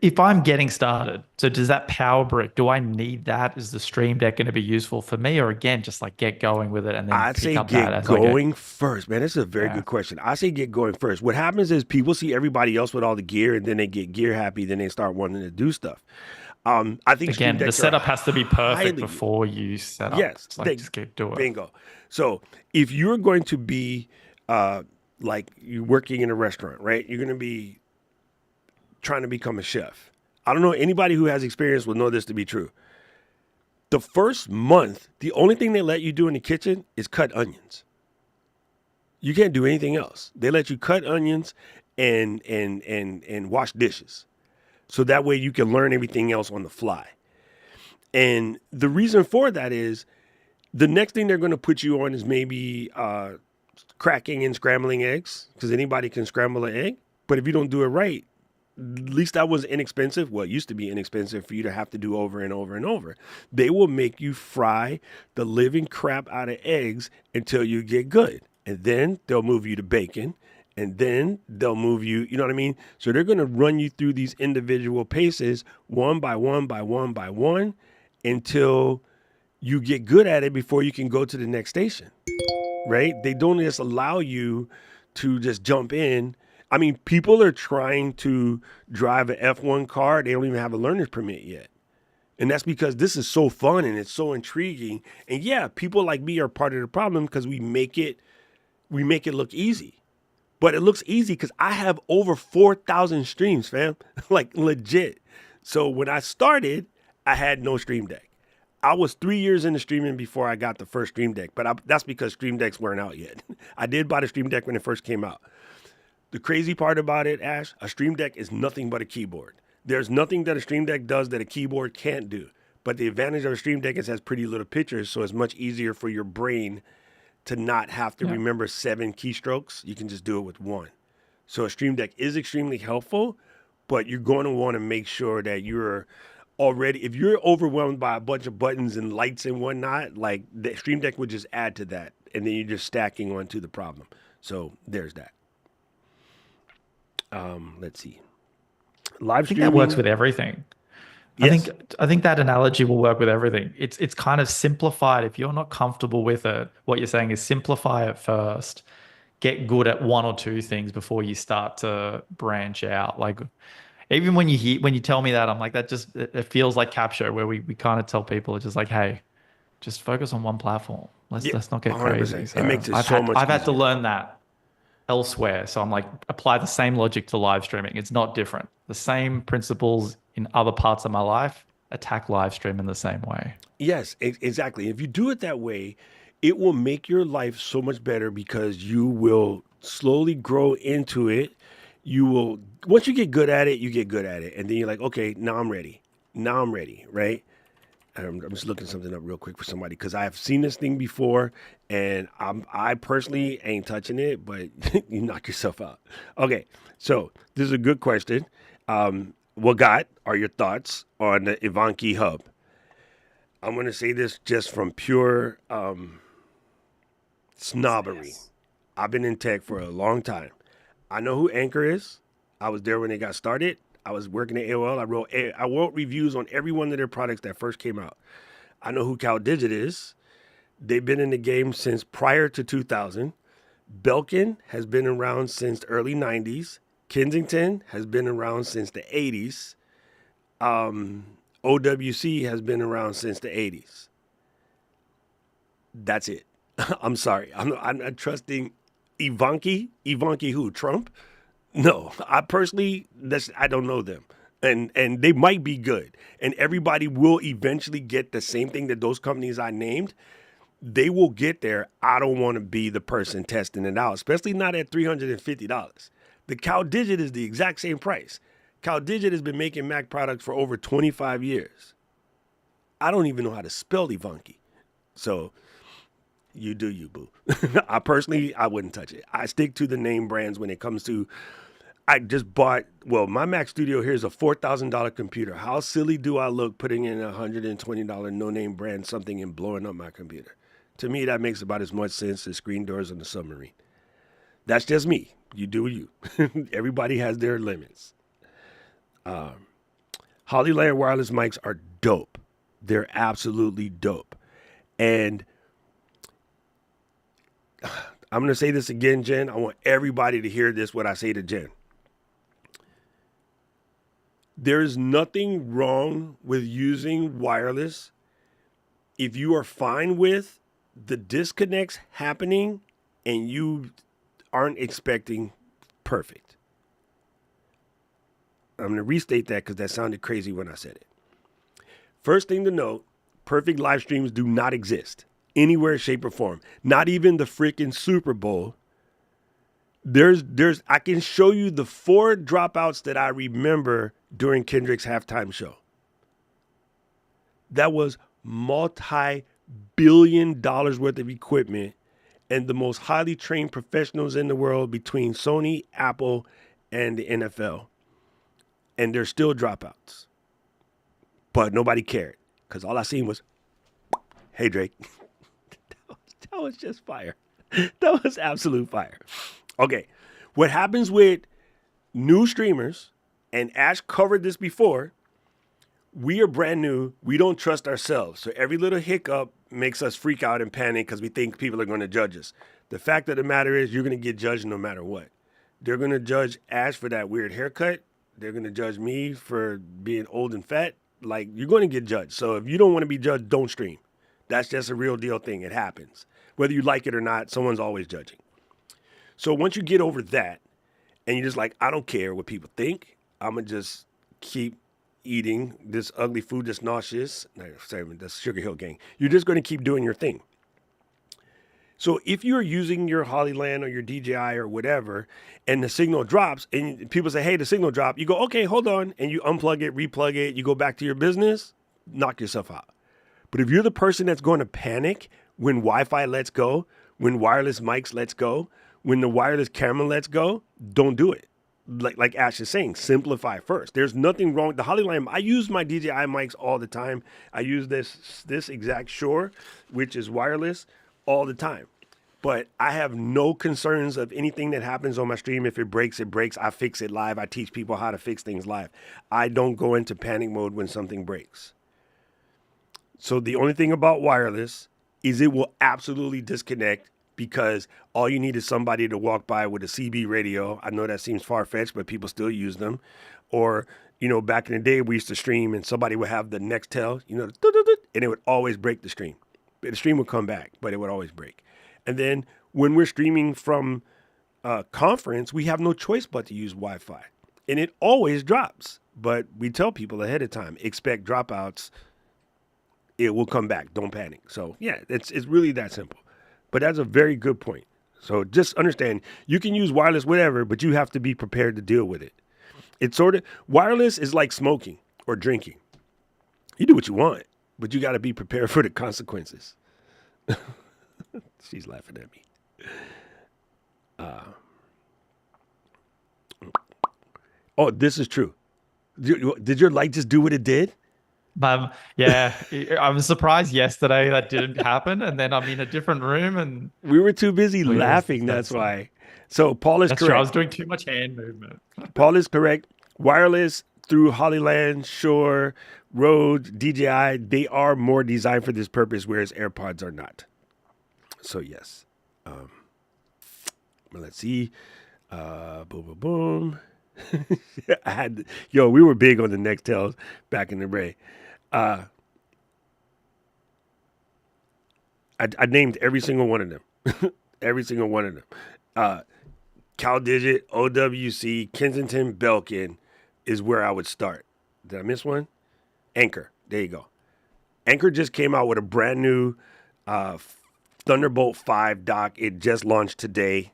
if I'm getting started, so does that power brick, do I need that? Is the Stream Deck going to be useful for me? Or again, just like get going with it and then I'd pick say up that get as I go? going first, man. This is a very good question. I say get going first. What happens is people see everybody else with all the gear, and then they get gear happy, then they start wanting to do stuff. I think Stream Again, the Decks are setup has to be perfect highly- before you set up. Yes, It's like just get do it. bingo. So if you're going to be like you're working in a restaurant, right? You're going to be trying to become a chef. I don't know, anybody who has experience will know this to be true. The first month, the only thing they let you do in the kitchen is cut onions. You can't do anything else. They let you cut onions and wash dishes. So that way you can learn everything else on the fly. And the reason for that is the next thing they're going to put you on is maybe cracking and scrambling eggs, because anybody can scramble an egg. But if you don't do it right, at least that was inexpensive. Well, it used to be inexpensive for you to have to do over and over and over. They will make you fry the living crap out of eggs until you get good. And then they'll move you to bacon. And then they'll move you, you know what I mean? So they're going to run you through these individual paces one by one by one by one until you get good at it before you can go to the next station, right? They don't just allow you to just jump in. I mean, people are trying to drive an F1 car. They don't even have a learner's permit yet. And that's because this is so fun and it's so intriguing. And yeah, people like me are part of the problem because we make it look easy. But it looks easy because I have over 4,000 streams, fam. Like legit. So when I started, I had no Stream Deck. I was 3 years into streaming before I got the first Stream Deck. But that's because Stream Decks weren't out yet. I did buy the Stream Deck when it first came out. The crazy part about it, Ash, a Stream Deck is nothing but a keyboard. There's nothing that a Stream Deck does that a keyboard can't do. But the advantage of a Stream Deck is it has pretty little pictures, so it's much easier for your brain to not have to remember 7 keystrokes. You can just do it with 1. So a Stream Deck is extremely helpful, but you're going to want to make sure that you're already, if you're overwhelmed by a bunch of buttons and lights and whatnot, like the Stream Deck would just add to that, and then you're just stacking onto the problem. So there's that. Let's see. Live I think streaming. that works with everything. Yes. I think that analogy will work with everything. It's kind of simplified. If you're not comfortable with it, what you're saying is simplify it first. Get good at 1 or 2 things before you start to branch out. Like even when you tell me that, I'm like, it feels like Capsho, where we kind of tell people, it's just like, hey, just focus on one platform. Let's not get 100%. crazy. So It makes it I've so had, much I've had to easier. learn that elsewhere. So I'm like, apply the same logic to live streaming. It's not different. The same principles in other parts of my life, attack live stream in the same way. Yes, exactly. If you do it that way, it will make your life so much better because you will slowly grow into it. You will, once you get good at it, you get good at it. And then you're like, okay, now I'm ready. Now I'm ready, right? I'm just looking something up real quick for somebody because I've seen this thing before and I personally ain't touching it, but you knock yourself out. Okay, so this is a good question. What are your thoughts on the Ivanki hub? I'm going to say this just from pure snobbery. Yes. I've been in tech for a long time. I know who Anchor is. I was there when they got started. I was working at AOL. I wrote reviews on every one of their products that first came out. I know who CalDigit is. They've been in the game since prior to 2000. Belkin has been around since the early 90s. Kensington has been around since the 80s. OWC has been around since the 80s. That's it. I'm sorry. I'm not trusting Ivanki. Ivanki who? Trump? No, I personally, I don't know them. And they might be good. And everybody will eventually get the same thing that those companies I named. They will get there. I don't want to be the person testing it out, especially not at $350. The CalDigit is the exact same price. CalDigit has been making Mac products for over 25 years. I don't even know how to spell Ivanki. So you do you, boo. I wouldn't touch it. I stick to the name brands when it comes to, I just bought, well, my Mac Studio here is a $4,000 computer. How silly do I look putting in a $120 no-name brand something and blowing up my computer? To me, that makes about as much sense as screen doors on the submarine. That's just me. You do you. Everybody has their limits. Hollyland wireless mics are dope. They're absolutely dope. And I'm going to say this again, Jen. I want everybody to hear this, what I say to Jen. There's nothing wrong with using wireless if you are fine with the disconnects happening and you aren't expecting perfect. I'm going to restate that because that sounded crazy when I said it. First thing to note, perfect live streams do not exist anywhere, shape, or form. Not even the freaking Super Bowl. I can show you the 4 dropouts that I remember during Kendrick's halftime show. That was multi-billion dollars worth of equipment and the most highly trained professionals in the world between Sony, Apple, and the NFL. And there's still dropouts. But nobody cared because all I seen was, hey, Drake. That was just fire. That was absolute fire. Okay, what happens with new streamers, and Ash covered this before, we are brand new. We don't trust ourselves. So every little hiccup makes us freak out and panic because we think people are going to judge us. The fact of the matter is you're going to get judged no matter what. They're going to judge Ash for that weird haircut. They're going to judge me for being old and fat. Like, you're going to get judged. So if you don't want to be judged, don't stream. That's just a real deal thing. It happens. Whether you like it or not, someone's always judging. So once you get over that and you're just like, I don't care what people think, I'm going to just keep eating this ugly food that's nauseous. No, sorry, that's Sugar Hill Gang. You're just going to keep doing your thing. So if you're using your Hollyland or your DJI or whatever, and the signal drops and people say, hey, the signal dropped, you go, okay, hold on. And you unplug it, replug it, you go back to your business, knock yourself out. But if you're the person that's going to panic when Wi-Fi lets go, when wireless mics lets go, when the wireless camera lets go, don't do it. Like Ash is saying, simplify first. There's nothing wrong with the Hollyland. I use my DJI mics all the time. I use this exact Shure, which is wireless, all the time. But I have no concerns of anything that happens on my stream. If it breaks, it breaks. I fix it live. I teach people how to fix things live. I don't go into panic mode when something breaks. So the only thing about wireless is it will absolutely disconnect because all you need is somebody to walk by with a CB radio. I know that seems far-fetched, but people still use them. Or, back in the day, we used to stream and somebody would have the Nextel, and it would always break the stream. The stream would come back, but it would always break. And then when we're streaming from a conference, we have no choice but to use Wi-Fi. And it always drops. But we tell people ahead of time, expect dropouts. It will come back. Don't panic. So, yeah, it's really that simple. But that's a very good point. So just understand, you can use wireless, whatever, but you have to be prepared to deal with it. It's wireless is like smoking or drinking. You do what you want, but you got to be prepared for the consequences. She's laughing at me. Oh, this is true. Did your light just do what it did? Yeah, I was surprised yesterday that didn't happen, and then I'm in a different room, and we were too busy laughing. That's why. So Paul is correct. True. I was doing too much hand movement. Paul is correct. Wireless through Hollyland, Shure, Rode, DJI, they are more designed for this purpose, whereas AirPods are not. So yes. Let's see. Boom, boom, boom. We were big on the Nextels back in the day. I named every single one of them. Every single one of them. CalDigit, OWC, Kensington, Belkin is where I would start. Did I miss one? Anchor. There you go. Anchor just came out with a brand new Thunderbolt 5 dock. It just launched today.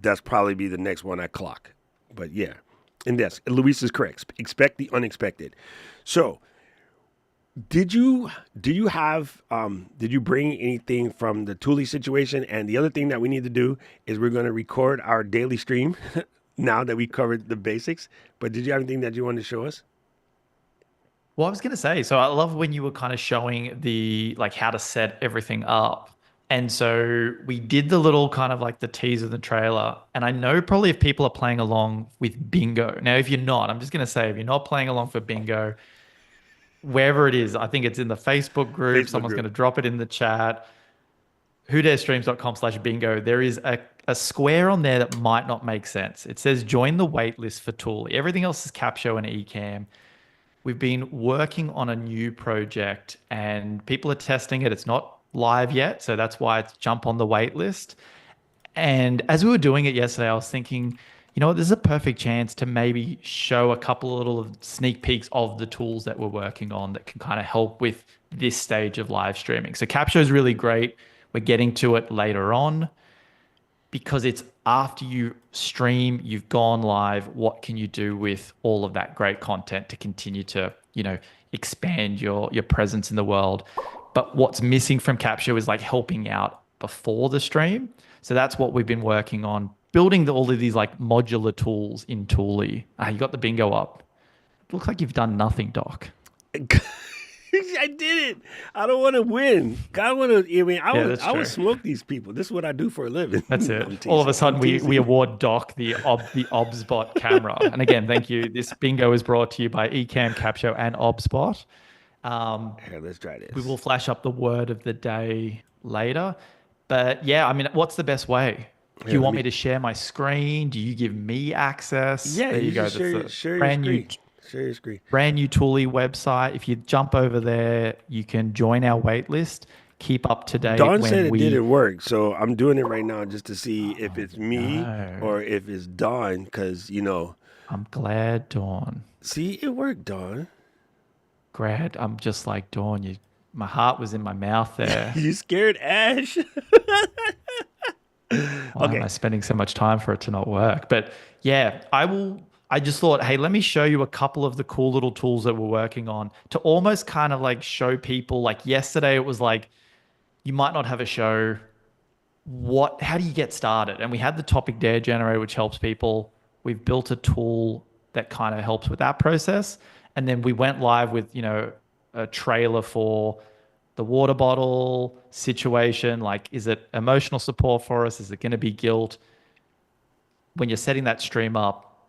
That's probably be the next one I clock. But yeah. And yes, Luis is correct. Expect the unexpected. So Did you did you bring anything from the Tuli situation? And the other thing that we need to do is we're going to record our daily stream now that we covered the basics. But did you have anything that you wanted to show us? Well, I was going to say, so I love when you were kind of showing the like how to set everything up. And so we did the little kind of like the teaser, the trailer. And I know probably if people are playing along with bingo. Now, if you're not, I'm just going to say, if you're not playing along for bingo, wherever it is, I think it's in the Facebook group. Facebook Someone's going group. to drop it in the chat. whodarestreams.com/bingo. There is a square on there that might not make sense. It says join the waitlist for Tuli. Everything else is Capsho and Ecamm. We've been working on a new project and people are testing it. It's not live yet, so that's why it's jump on the wait list. And as we were doing it yesterday, I was thinking, you know what, this is a perfect chance to maybe show a couple of little sneak peeks of the tools that we're working on that can kind of help with this stage of live streaming. So Capsho is really great. We're getting to it later on because it's after you stream, you've gone live, what can you do with all of that great content to continue to, expand your presence in the world. But what's missing from Capture is like helping out before the stream. So that's what we've been working on, building all of these like modular tools in Tuli. You got the bingo up. Looks like you've done nothing, Doc. I did it. I don't want to win. I want to. I mean, Yeah, that's I would true. smoke these people. This is what I do for a living. That's I'm it. teasing. All of a sudden, I'm we teasing. award Doc the ObsBot camera. And again, thank you. This bingo is brought to you by Ecamm, Capsho, and ObsBot. Here, let's try this. We will flash up the word of the day later. But yeah, I mean, what's the best way? Do you let want me- me to share my screen? Do you give me access? Yeah, There you go. just share, That's share the your brand new screen. Share your screen. brand new Tuli website. If you jump over there, you can join our wait list. Keep up to date Dawn when said it we didn't work, so I'm doing it right now just to see if it's me no. or if it's Dawn. Because I'm glad, Dawn. see, it worked, Dawn. Glad. I'm just like Dawn. My heart was in my mouth there. You scared Ash? Why am I spending so much time for it to not work? But yeah, I just thought, hey, let me show you a couple of the cool little tools that we're working on to almost kind of like show people. Like yesterday, it was like, you might not have a show. How do you get started? And we had the topic dare generator, which helps people. We've built a tool that kind of helps with that process. And then we went live with, a trailer for the water bottle situation. Like, is it emotional support for us? Is it going to be guilt? When you're setting that stream up,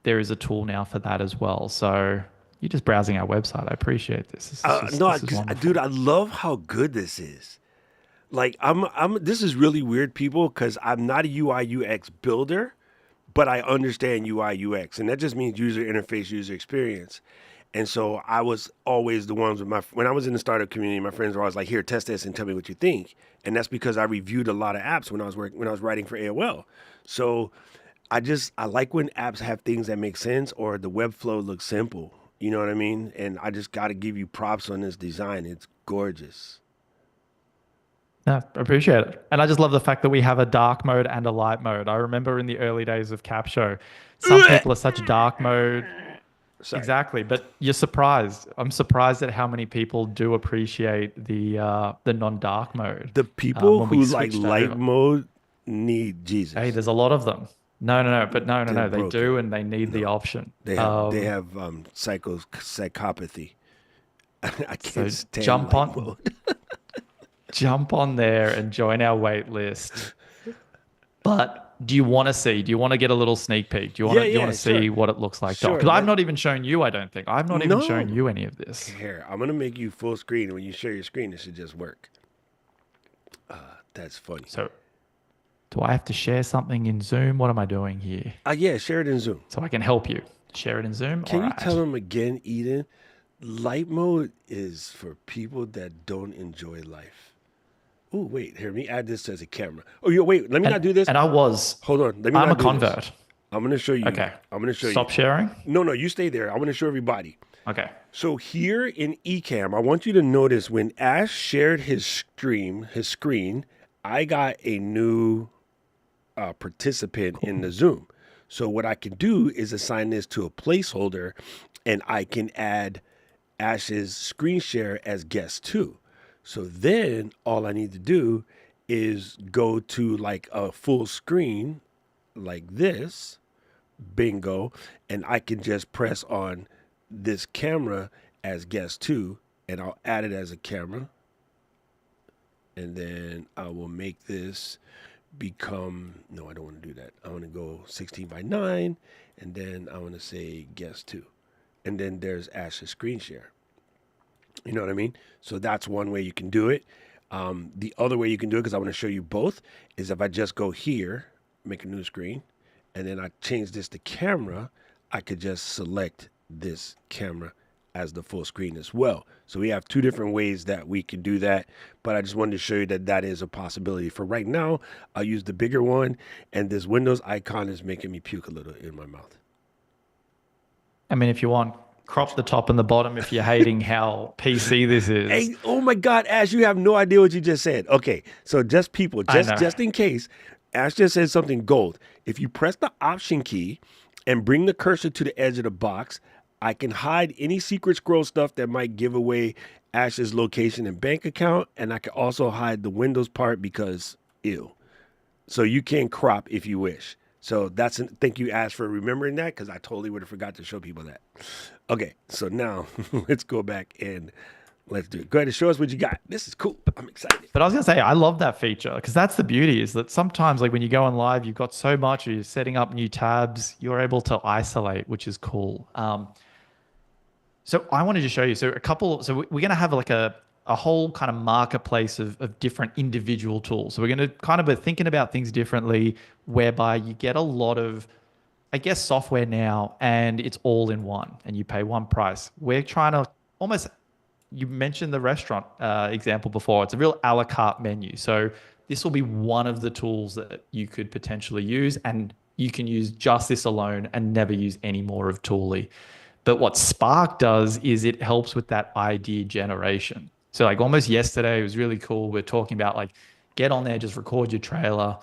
there is a tool now for that as well. So you're just browsing our website. I appreciate this. This is wonderful. Dude, I love how good this is. Like, this is really weird, people, because I'm not a UI UX builder, but I understand UI UX, and that just means user interface, user experience. And so I was always the ones when I was in the startup community, my friends were always like, here, test this and tell me what you think. And that's because I reviewed a lot of apps when I was writing for AOL. So I like when apps have things that make sense or the web flow looks simple. You know what I mean? And I just got to give you props on this design. It's gorgeous. Yeah, I appreciate it. And I just love the fact that we have a dark mode and a light mode. I remember in the early days of Capsho, some people are such dark mode. Sorry. Exactly, but you're surprised. I'm surprised at how many people do appreciate the non-dark mode. The people when we who like switched light over. need need Jesus. Hey, there's a lot of them. No, They're they broken. do, and they need the option. They have psychopathy. I can't stand jump light on- mode. Jump on there and join our wait list. But do you want to get a little sneak peek? Do you want to see sure. what it looks like? Sure, Because I've not even shown you, I don't think. I've not even No. shown you any of this. Here, I'm gonna make you full screen, and when you share your screen, it should just work. That's funny. So do I have to share something in Zoom? What am I doing here? Yeah, share it in Zoom. So I can help you. Share it in Zoom? Can All you right. tell them again, Eden? Light mode is for people that don't enjoy life. Oh, wait, here, let me add this as a camera. Oh, wait, let me not do this. And I was. Hold on, let me I'm not a do this. convert. I'm gonna show you. Okay. I'm gonna show Stop you. sharing? No, you stay there. I'm gonna show everybody. Okay. So here in Ecamm, I want you to notice when Ash shared his screen, I got a new participant in the Zoom. So what I can do is assign this to a placeholder, and I can add Ash's screen share as guest two. So then all I need to do is go to like a full screen like this, bingo, and I can just press on this camera as guest two, and I'll add it as a camera. And then I will make this become, no, I don't want to do that. I want to go 16 by 9, and then I want to say guest two. And then there's Ash's screen share. You know what I mean? So that's one way you can do it. The other way you can do it, because I want to show you both, is if I just go here, make a new screen, and then I change this to camera, I could just select this camera as the full screen as well. So we have two different ways that we can do that, but I just wanted to show you that that is a possibility. For right now, I'll use the bigger one, and this Windows icon is making me puke a little in my mouth. I mean, if you want, crop the top and the bottom if you're hating how PC this is. Hey, oh my God, Ash, you have no idea what you just said. Okay, so just people, just in case, Ash just said something gold. If you press the Option key and bring the cursor to the edge of the box, I can hide any secret scroll stuff that might give away Ash's location and bank account, and I can also hide the Windows part because ew. So you can crop if you wish. So thank you, Ash, for remembering that, because I totally would have forgot to show people that. Okay, so now let's go back and let's do it. Go ahead and show us what you got. This is cool. I'm excited. But I was going to say, I love that feature because that's the beauty is that sometimes like when you go on live, you've got so much, you're setting up new tabs, you're able to isolate, which is cool. So I wanted to show you, so we're going to have like a whole kind of marketplace of different individual tools. So we're going to kind of be thinking about things differently, whereby you get a lot of, I guess, software now, and it's all in one, and you pay one price. We're trying to almost, you mentioned the restaurant example before. It's a real a la carte menu. So this will be one of the tools that you could potentially use, and you can use just this alone and never use any more of Tuli. But what Spark does is it helps with that idea generation. So like almost yesterday, it was really cool. We're talking about like, get on there, just record your trailer.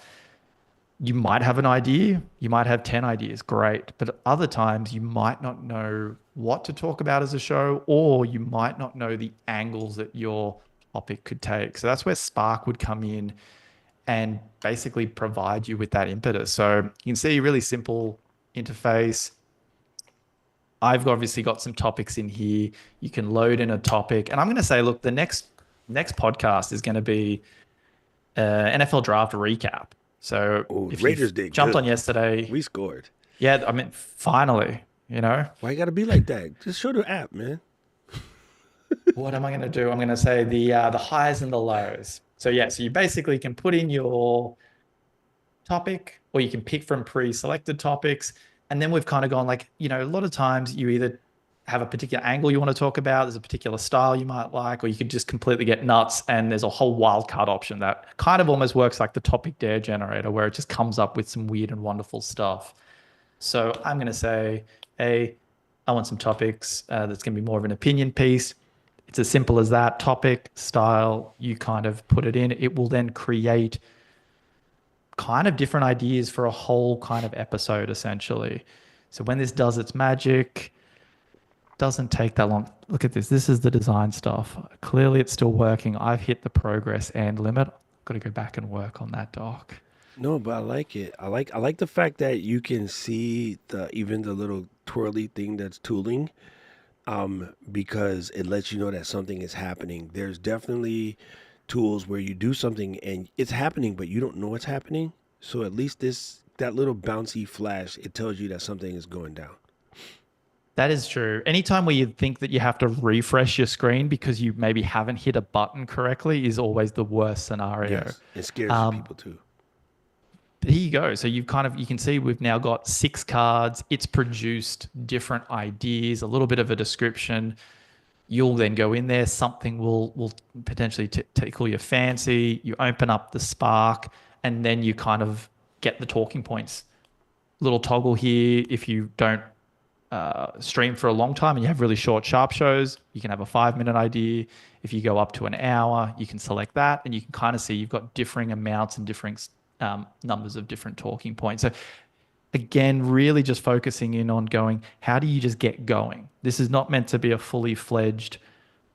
You might have an idea, you might have 10 ideas, great. But other times you might not know what to talk about as a show, or you might not know the angles that your topic could take. So that's where Spark would come in and basically provide you with that impetus. So you can see a really simple interface. I've obviously got some topics in here. You can load in a topic. And I'm going to say, look, the next podcast is going to be NFL draft recap. So if Raiders you did jumped good on yesterday. We scored. Yeah, I mean, finally, you know. Why you got to be like that? Just show the app, man. What am I going to do? I'm going to say the highs and the lows. So yeah, so you basically can put in your topic, or you can pick from pre-selected topics. And then we've kind of gone like, you know, a lot of times you either have a particular angle you want to talk about, there's a particular style you might like, or you could just completely get nuts and there's a whole wildcard option that kind of almost works like the topic dare generator, where it just comes up with some weird and wonderful stuff. So I'm going to say, I want some topics that's going to be more of an opinion piece. It's as simple as that. Topic, style, you kind of put it in. It will then create kind of different ideas for a whole kind of episode, essentially. So when this does its magic, doesn't take that long. Look at this. This is the design stuff. Clearly, it's still working. I've hit the progress and limit. Got to go back and work on that doc. No, but I like it. I like the fact that you can see even the little twirly thing that's tooling, because it lets you know that something is happening. There's definitely tools where you do something and it's happening, but you don't know what's happening. So at least that little bouncy flash, it tells you that something is going down. That is true. Anytime where you think that you have to refresh your screen because you maybe haven't hit a button correctly is always the worst scenario. Yes, it scares people too. But here you go. So you can see we've now got 6 cards. It's produced different ideas, a little bit of a description. You'll then go in there. Something will potentially tickle your fancy. You open up the Spark, and then you kind of get the talking points. Little toggle here. If you don't stream for a long time and you have really short sharp shows, you can have a 5-minute idea. If you go up to an hour, you can select that, and you can kind of see you've got differing amounts and different numbers of different talking points. So again, really just focusing in on going, how do you just get going? This is not meant to be a fully fledged,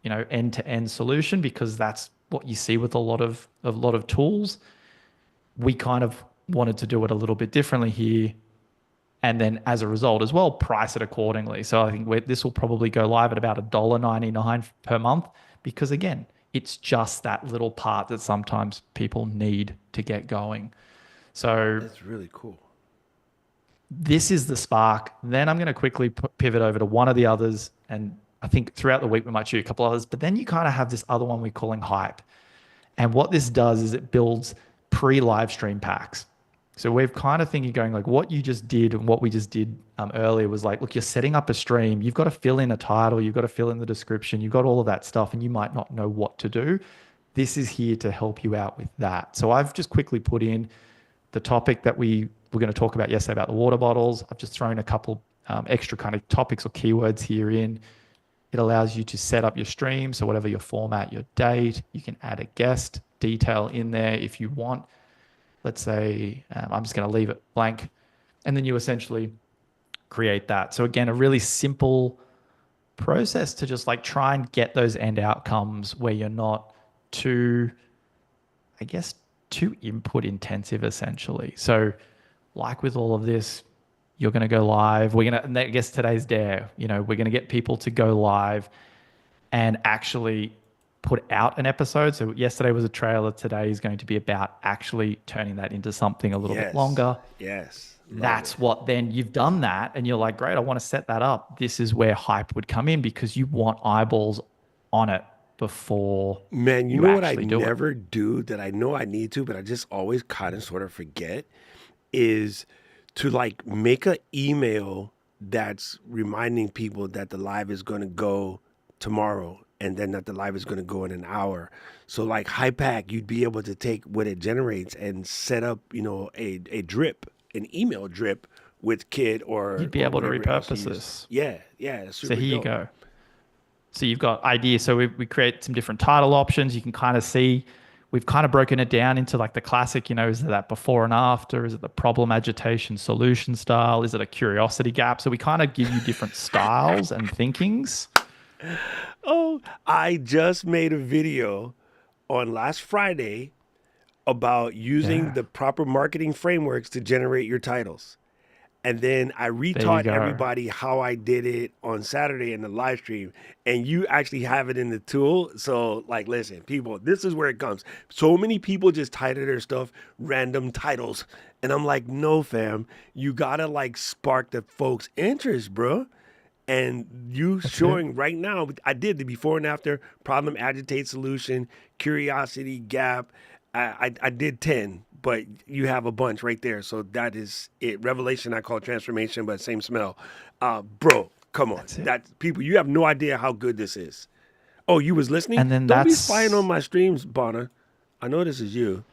end-to-end solution, because that's what you see with a lot of tools. We kind of wanted to do it a little bit differently here, and then as a result as well, price it accordingly. So I think this will probably go live at about $1.99 per month, because again, it's just that little part that sometimes people need to get going. So That's really cool. this is the spark. Then I'm going to quickly pivot over to one of the others. And I think throughout the week, we might shoot a couple others. But then you kind of have this other one we're calling Hype. And what this does is it builds pre-live stream packs. So we're kind of thinking, going like, what you just did and what we just did earlier was like, look, you're setting up a stream. You've got to fill in a title. You've got to fill in the description. You've got all of that stuff, and you might not know what to do. This is here to help you out with that. So I've just quickly put in the topic that we were going to talk about yesterday about the water bottles. I've just thrown a couple extra kind of topics or keywords here in. It allows you to set up your stream. So whatever your format, your date, you can add a guest detail in there if you want. Let's say I'm just going to leave it blank. And then you essentially create that. So again, a really simple process to just like try and get those end outcomes where you're not too, I guess, too input intensive essentially. So like with all of this, you're going to go live. And I guess today's dare, we're going to get people to go live and actually put out an episode. So yesterday was a trailer. Today is going to be about actually turning that into something a little bit longer. Yes. That's what then you've done that. And you're like, great, I want to set that up. This is where Hype would come in, because you want eyeballs on it before. Man, you know what I never do that I know I need to, but I just always kind of sort of forget, is to like make an email that's reminding people that the live is going to go tomorrow, and then that the live is going to go in an hour. So like HiPack, you'd be able to take what it generates and set up, a drip, an email drip with Kid, or you'd be able to repurpose this. Yeah. So here you go. So you've got ideas. So we create some different title options. You can kind of see, we've kind of broken it down into like the classic, is it that before and after? Is it the problem, agitation, solution style? Is it a curiosity gap? So we kind of give you different styles and thinkings. Oh, I just made a video on last Friday about using the proper marketing frameworks to generate your titles. And then I retaught everybody how I did it on Saturday in the live stream. And you actually have it in the tool. So, like, listen, people, this is where it comes. So many people just title their stuff random titles. And I'm like, no, fam, you got to, like, spark the folks' interest, bro. And you showing right now, I did the before and after, problem, agitate, solution, curiosity, gap. I did 10. But you have a bunch right there. So that is it. Revelation, I call transformation, but same smell. Bro, come on. That's people, you have no idea how good this is. Oh, you was listening? And then Don't be spying on my streams, Bonner. I know this is you.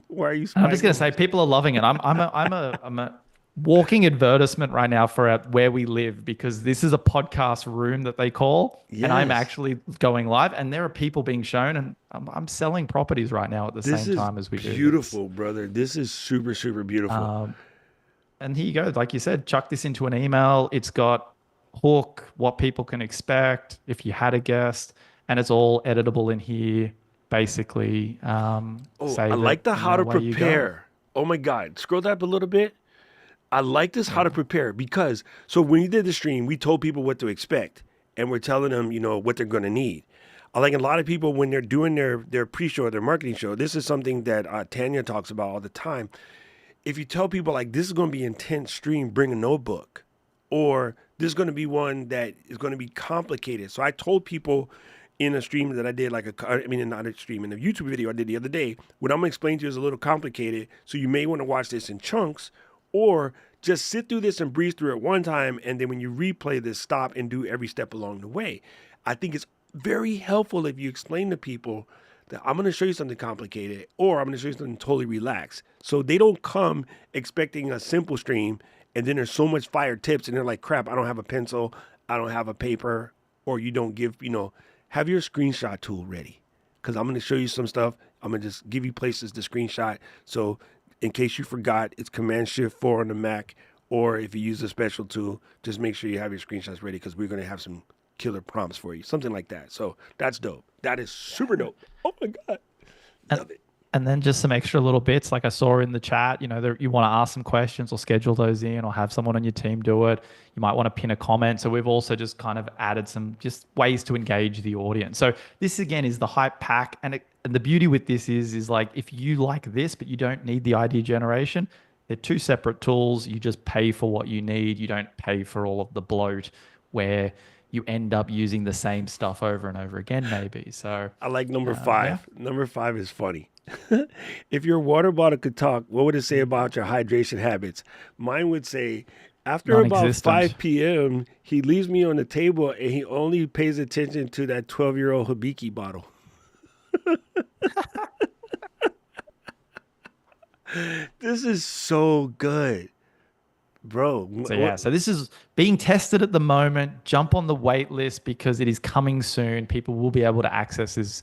Why are you spying? I'm just going to say, people are loving it. I'm a walking advertisement right now for where we live, because this is a podcast room that they call, and I'm actually going live, and there are people being shown, and I'm selling properties right now at the same time as we do. Beautiful, brother. This is super, super beautiful. And here you go. Like you said, chuck this into an email. It's got hook, what people can expect if you had a guest, and it's all editable in here. Basically, I like the how to prepare. Oh my God, scroll that up a little bit. I like this how to prepare, because so when you did the stream, we told people what to expect, and we're telling them, what they're going to need. I like a lot of people when they're doing their pre-show or their marketing show. This is something that Tanya talks about all the time. If you tell people like this is going to be an intense stream, bring a notebook, or this is going to be one that is going to be complicated. So I told people in a stream that I did, not a stream, in a YouTube video I did the other day, what I'm going to explain to you is a little complicated. So you may want to watch this in chunks, or just sit through this and breeze through it one time, and then when you replay this, stop and do every step along the way. I think it's very helpful if you explain to people that I'm going to show you something complicated, or I'm going to show you something totally relaxed. So they don't come expecting a simple stream, and then there's so much fire tips, and they're like, crap, I don't have a pencil, I don't have a paper, or you don't give, have your screenshot tool ready, because I'm going to show you some stuff. I'm going to just give you places to screenshot. So in case you forgot, it's Command-Shift-4 on the Mac, or if you use a special tool, just make sure you have your screenshots ready because we're going to have some killer prompts for you, something like that. So that's dope. That is super dope. Oh my God. Love it. And then just some extra little bits, like I saw in the chat, you know, there, you want to ask some questions or schedule those in or have someone on your team do it. You might want to pin a comment. So we've also just kind of added some just ways to engage the audience. So this again is the hype pack. And the beauty with this is like, if you like this, but you don't need the idea generation, they're two separate tools. You just pay for what you need. You don't pay for all of the bloat where you end up using the same stuff over and over again, maybe. So I like number 5. Number 5 is funny. If your water bottle could talk, what would it say about your hydration habits? Mine would say, after about Non-existent. 5 p.m., he leaves me on the table and he only pays attention to that 12-year-old Hibiki bottle. This is so good, bro. So yeah, so this is being tested at the moment. Jump on the wait list because it is coming soon. People will be able to access this,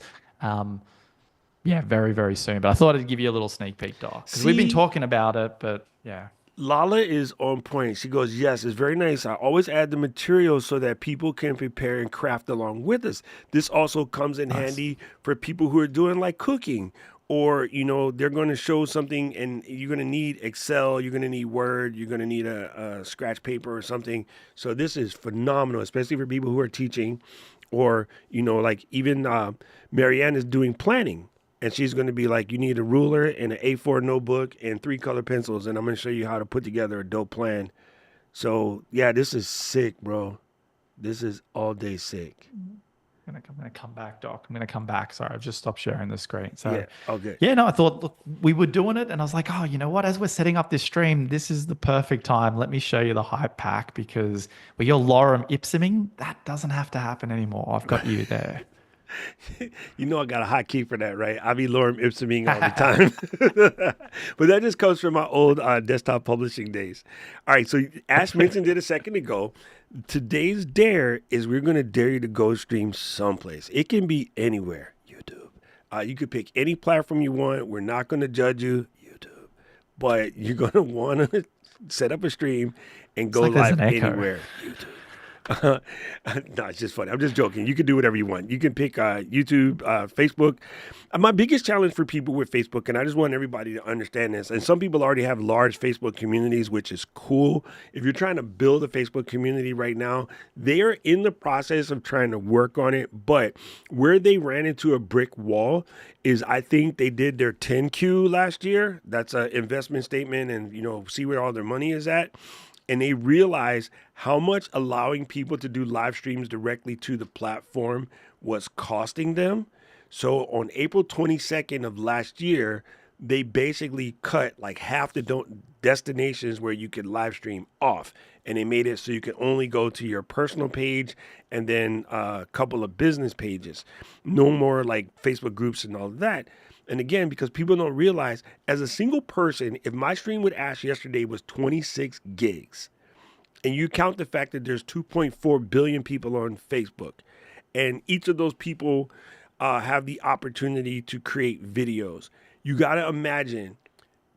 very, very soon. But I thought I'd give you a little sneak peek, Doc, because we've been See? talking about it. But yeah, Lala is on point. She goes, yes, it's very nice. I always add the materials so that people can prepare and craft along with us. This also comes in handy for people who are doing like cooking, or, you know, they're going to show something and you're going to need Excel, you're going to need Word, you're going to need a scratch paper or something. So this is phenomenal, especially for people who are teaching, or, you know, like even Marianne is doing planning. And she's going to be like, you need a ruler and an A4 notebook and 3 color pencils. And I'm going to show you how to put together a dope plan. So, yeah, this is sick, bro. This is all day sick. I'm gonna come back, Doc. I'm gonna come back. Sorry, I've just stopped sharing the screen. So Yeah, all good. yeah, no, I thought, look, we were doing it, and I was like, oh, you know what? As we're setting up this stream, this is the perfect time. Let me show you the hype pack because where you're lorem ipsuming, that doesn't have to happen anymore. I've got you there. You know I got a hotkey for that, right? I be lorem ipsuming all the time. But that just comes from my old desktop publishing days. All right, so Ash mentioned it a second ago. Today's dare is we're going to dare you to go stream someplace. It can be anywhere, YouTube. You could pick any platform you want. We're not going to judge you, YouTube. But you're going to want to set up a stream and go like there's live an echo. anywhere, YouTube. No, it's just funny. I'm just joking. You can do whatever you want. You can pick YouTube, Facebook. My biggest challenge for people with Facebook, and I just want everybody to understand this, and some people already have large Facebook communities, which is cool. If you're trying to build a Facebook community right now, they are in the process of trying to work on it. But where they ran into a brick wall is I think they did their 10Q last year. That's an investment statement and, you know, see where all their money is at. And they realized how much allowing people to do live streams directly to the platform was costing them. So on April 22nd of last year, they basically cut like half the destinations where you could live stream off. And they made it so you could only go to your personal page and then a couple of business pages. No more like Facebook groups and all of that. And again, because people don't realize, as a single person, if my stream with Ash yesterday was 26 gigs, and you count the fact that there's 2.4 billion people on Facebook, and each of those people have the opportunity to create videos, you got to imagine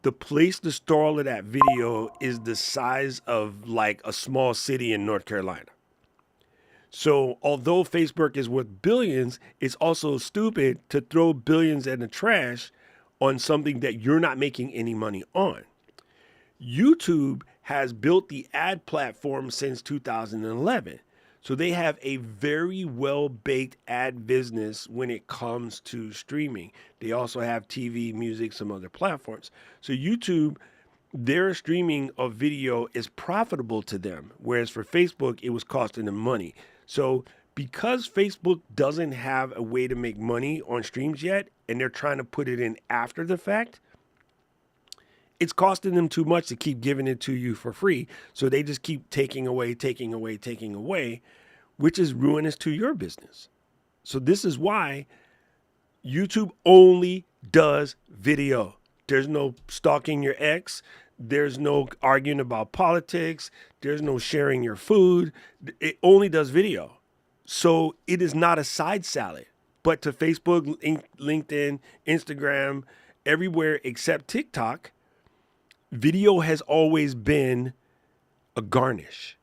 the place to store all of that video is the size of like a small city in North Carolina. So although Facebook is worth billions, it's also stupid to throw billions in the trash on something that you're not making any money on. YouTube has built the ad platform since 2011. So they have a very well-baked ad business when it comes to streaming. They also have TV, music, some other platforms. So YouTube, their streaming of video is profitable to them, whereas for Facebook, it was costing them money. So because Facebook doesn't have a way to make money on streams yet, and they're trying to put it in after the fact, it's costing them too much to keep giving it to you for free. So they just keep taking away, which is ruinous to your business. So this is why YouTube only does video. There's no stalking your ex. There's no arguing about politics. There's no sharing your food. It only does video. So it is not a side salad. But to Facebook, LinkedIn, Instagram, everywhere except TikTok, Video has always been a garnish.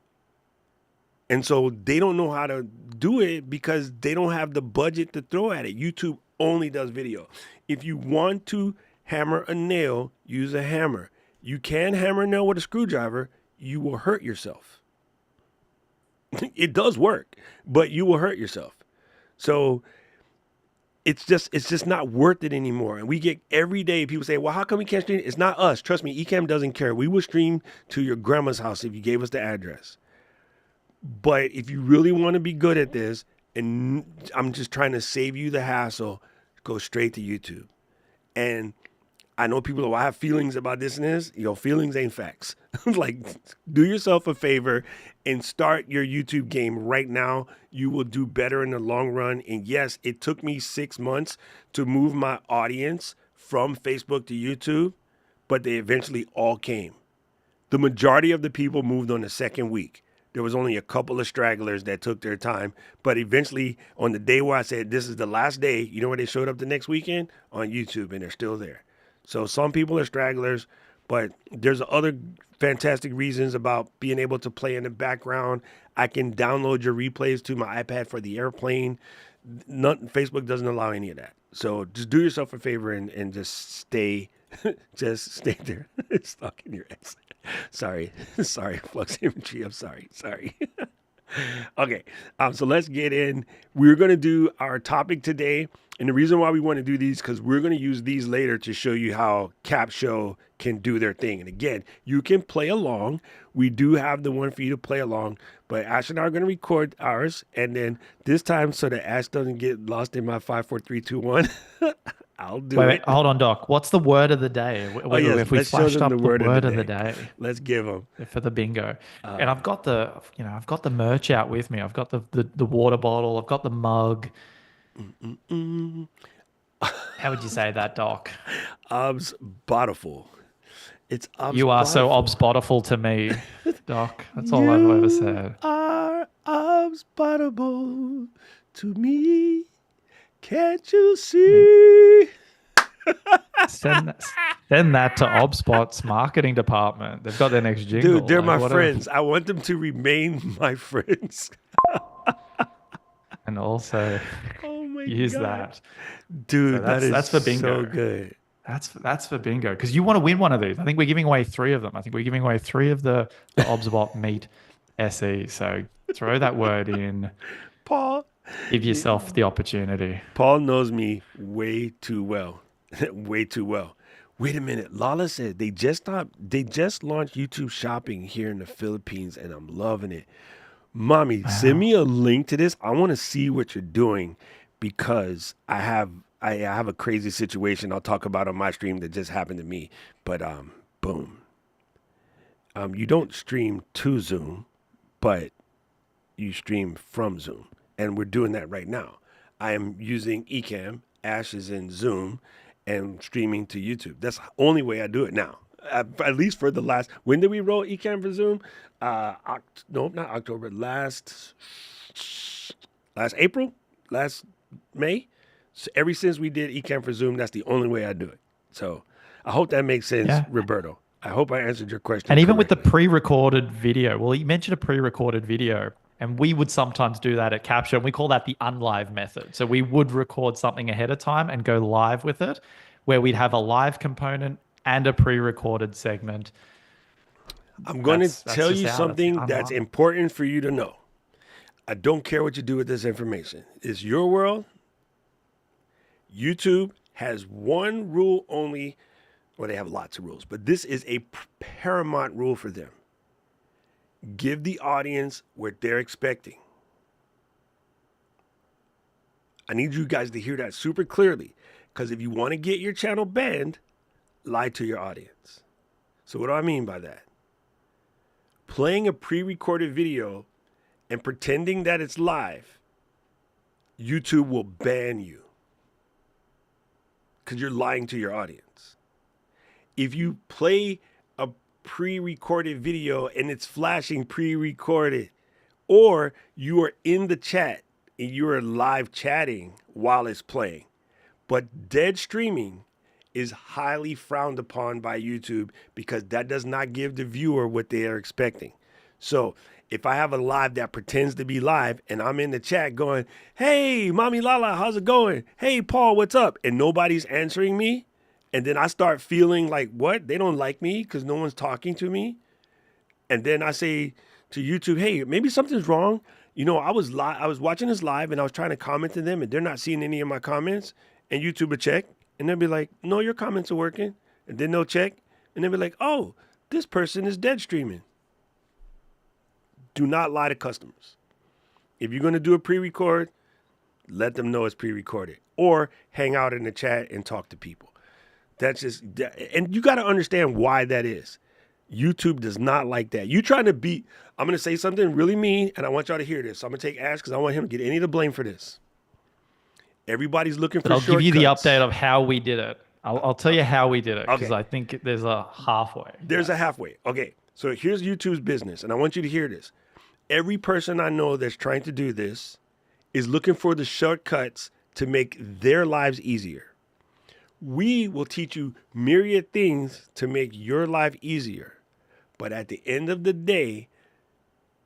And so they don't know how to do it because they don't have the budget to throw at it. YouTube only does video. If you want to hammer a nail, use a hammer. You can hammer a nail with a screwdriver, you will hurt yourself. It does work, but you will hurt yourself. So it's just not worth it anymore. And we get every day people say, well, how come we can't stream? It's not us. Trust me, Ecamm doesn't care. We will stream to your grandma's house if you gave us the address. But if you really want to be good at this, and I'm just trying to save you the hassle, go straight to YouTube. And I know people will have feelings about this and this. Feelings ain't facts. Like, do yourself a favor and start your YouTube game right now. You will do better in the long run. And yes, it took me 6 months to move my audience from Facebook to YouTube, but they eventually all came. The majority of the people moved on the second week. There was only a couple of stragglers that took their time. But eventually, on the day where I said, this is the last day, you know where they showed up the next weekend? On YouTube, and they're still there. So some people are stragglers, but there's other fantastic reasons about being able to play in the background. I can download your replays to my iPad for the airplane. Facebook doesn't allow any of that. So just do yourself a favor and just stay there. Stuck in your ex. Sorry, Flux Imagery. I'm sorry. Okay, so let's get in. We're going to do our topic today. And the reason why we want to do these, because we're going to use these later to show you how Capsho can do their thing. And again, you can play along. We do have the one for you to play along. But Ash and I are going to record ours. And then this time, so that Ash doesn't get lost in my 5, 4, 3, 2, 1, I'll do it. Wait, hold on, Doc. What's the word of the day? If we let's show flashed them up the the word word of the day Let's give them. for the bingo. And I've got the merch out with me. I've got the water bottle. I've got the mug. How would you say that, Doc? Obs-botiful. It's obs-botiful. You are so obs-botiful to me, Doc. That's all I've ever said. You are obs-botiful to me. Can't you see? Send that to Obspot's marketing department. They've got their next jingle. Dude, they're my friends. I want them to remain my friends. And also use God. that. Dude, So that's for bingo. So good. That's for bingo. Because you want to win one of these. I think we're giving away 3 of them. I think we're giving away 3 of the Obsbot Meet SE. So throw that word in. Paul. Give yourself the opportunity. Paul knows me way too well. Way too well. Wait a minute. Lala said they just launched YouTube shopping here in the Philippines, and I'm loving it. Mommy, send me a link to this. I want to see what you're doing because I have a crazy situation I'll talk about on my stream that just happened to me. But boom. You don't stream to Zoom, but you stream from Zoom. And we're doing that right now. I am using Ecamm. Ash is in Zoom and streaming to YouTube. That's the only way I do it now. At least for the last, when did we roll Ecamm for Zoom? No, not October. Last April? Last May? So ever since we did Ecamm for Zoom, that's the only way I do it. So I hope that makes sense, Yeah. Roberto. I hope I answered your question. And even with the correctly. pre-recorded video, well, you mentioned a pre-recorded video, and we would sometimes do that at Capsho, and we call that the unlive method. So we would record something ahead of time and go live with it, where we'd have a live component and a pre-recorded segment. I'm going to tell just you out. something That's that's unlocked. important for you to know. I don't care what you do with this information. It's your world. YouTube has one rule only. Well, they have lots of rules, but this is a paramount rule for them. Give the audience what they're expecting. I need you guys to hear that super clearly, because if you want to get your channel banned, lie to your audience. So what do I mean by that? Playing a pre-recorded video and pretending that it's live, YouTube will ban you because you're lying to your audience. If you play a pre-recorded video and it's flashing pre-recorded, or you are in the chat and you are live chatting while it's playing, but dead streaming is highly frowned upon by YouTube because that does not give the viewer what they are expecting. So if I have a live that pretends to be live and I'm in the chat going, hey, Mommy Lala, how's it going? Hey, Paul, what's up? And nobody's answering me. And then I start feeling like, what? They don't like me because no one's talking to me. And then I say to YouTube, hey, maybe something's wrong. You know, I was watching this live and I was trying to comment to them and they're not seeing any of my comments. And YouTube will check and they'll be like, no, your comments are working. And then they'll check and they'll be like, oh, this person is dead streaming. Do not lie to customers. If you're going to do a pre-record, let them know it's pre-recorded or hang out in the chat and talk to people. That's just, and you got to understand why that is. YouTube does not like that. You trying to beat, I'm going to say something really mean and I want y'all to hear this. So I'm going to take Ash because I don't want him to get any of the blame for this. Everybody's looking for shortcuts. I'll give you the update of how we did it. I'll tell you how we did it because Okay. I think there's a halfway. There's a halfway. Okay. So here's YouTube's business. And I want you to hear this. Every person I know that's trying to do this is looking for the shortcuts to make their lives easier. We will teach you myriad things to make your life easier. But at the end of the day,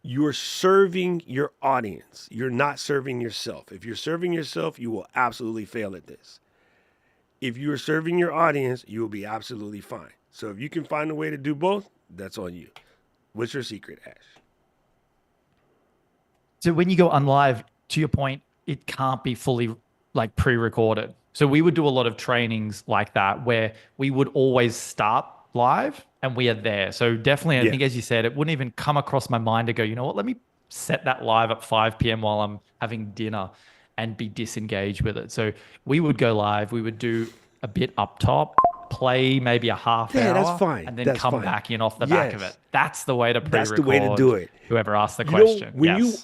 you're serving your audience. You're not serving yourself. If you're serving yourself, you will absolutely fail at this. If you're serving your audience, you will be absolutely fine. So if you can find a way to do both, that's on you. What's your secret, Ash? So when you go on live, to your point, it can't be fully like pre-recorded. So we would do a lot of trainings like that where we would always start live and we are there. So definitely, I think as you said, it wouldn't even come across my mind to go, you know what, let me set that live at 5 p.m. while I'm having dinner and be disengaged with it. So we would go live, we would do a bit up top, play maybe a half hour, that's fine. and then That's come fine. back in off the back of it. That's the way to pre-record. That's the way to do it. Whoever asked the question.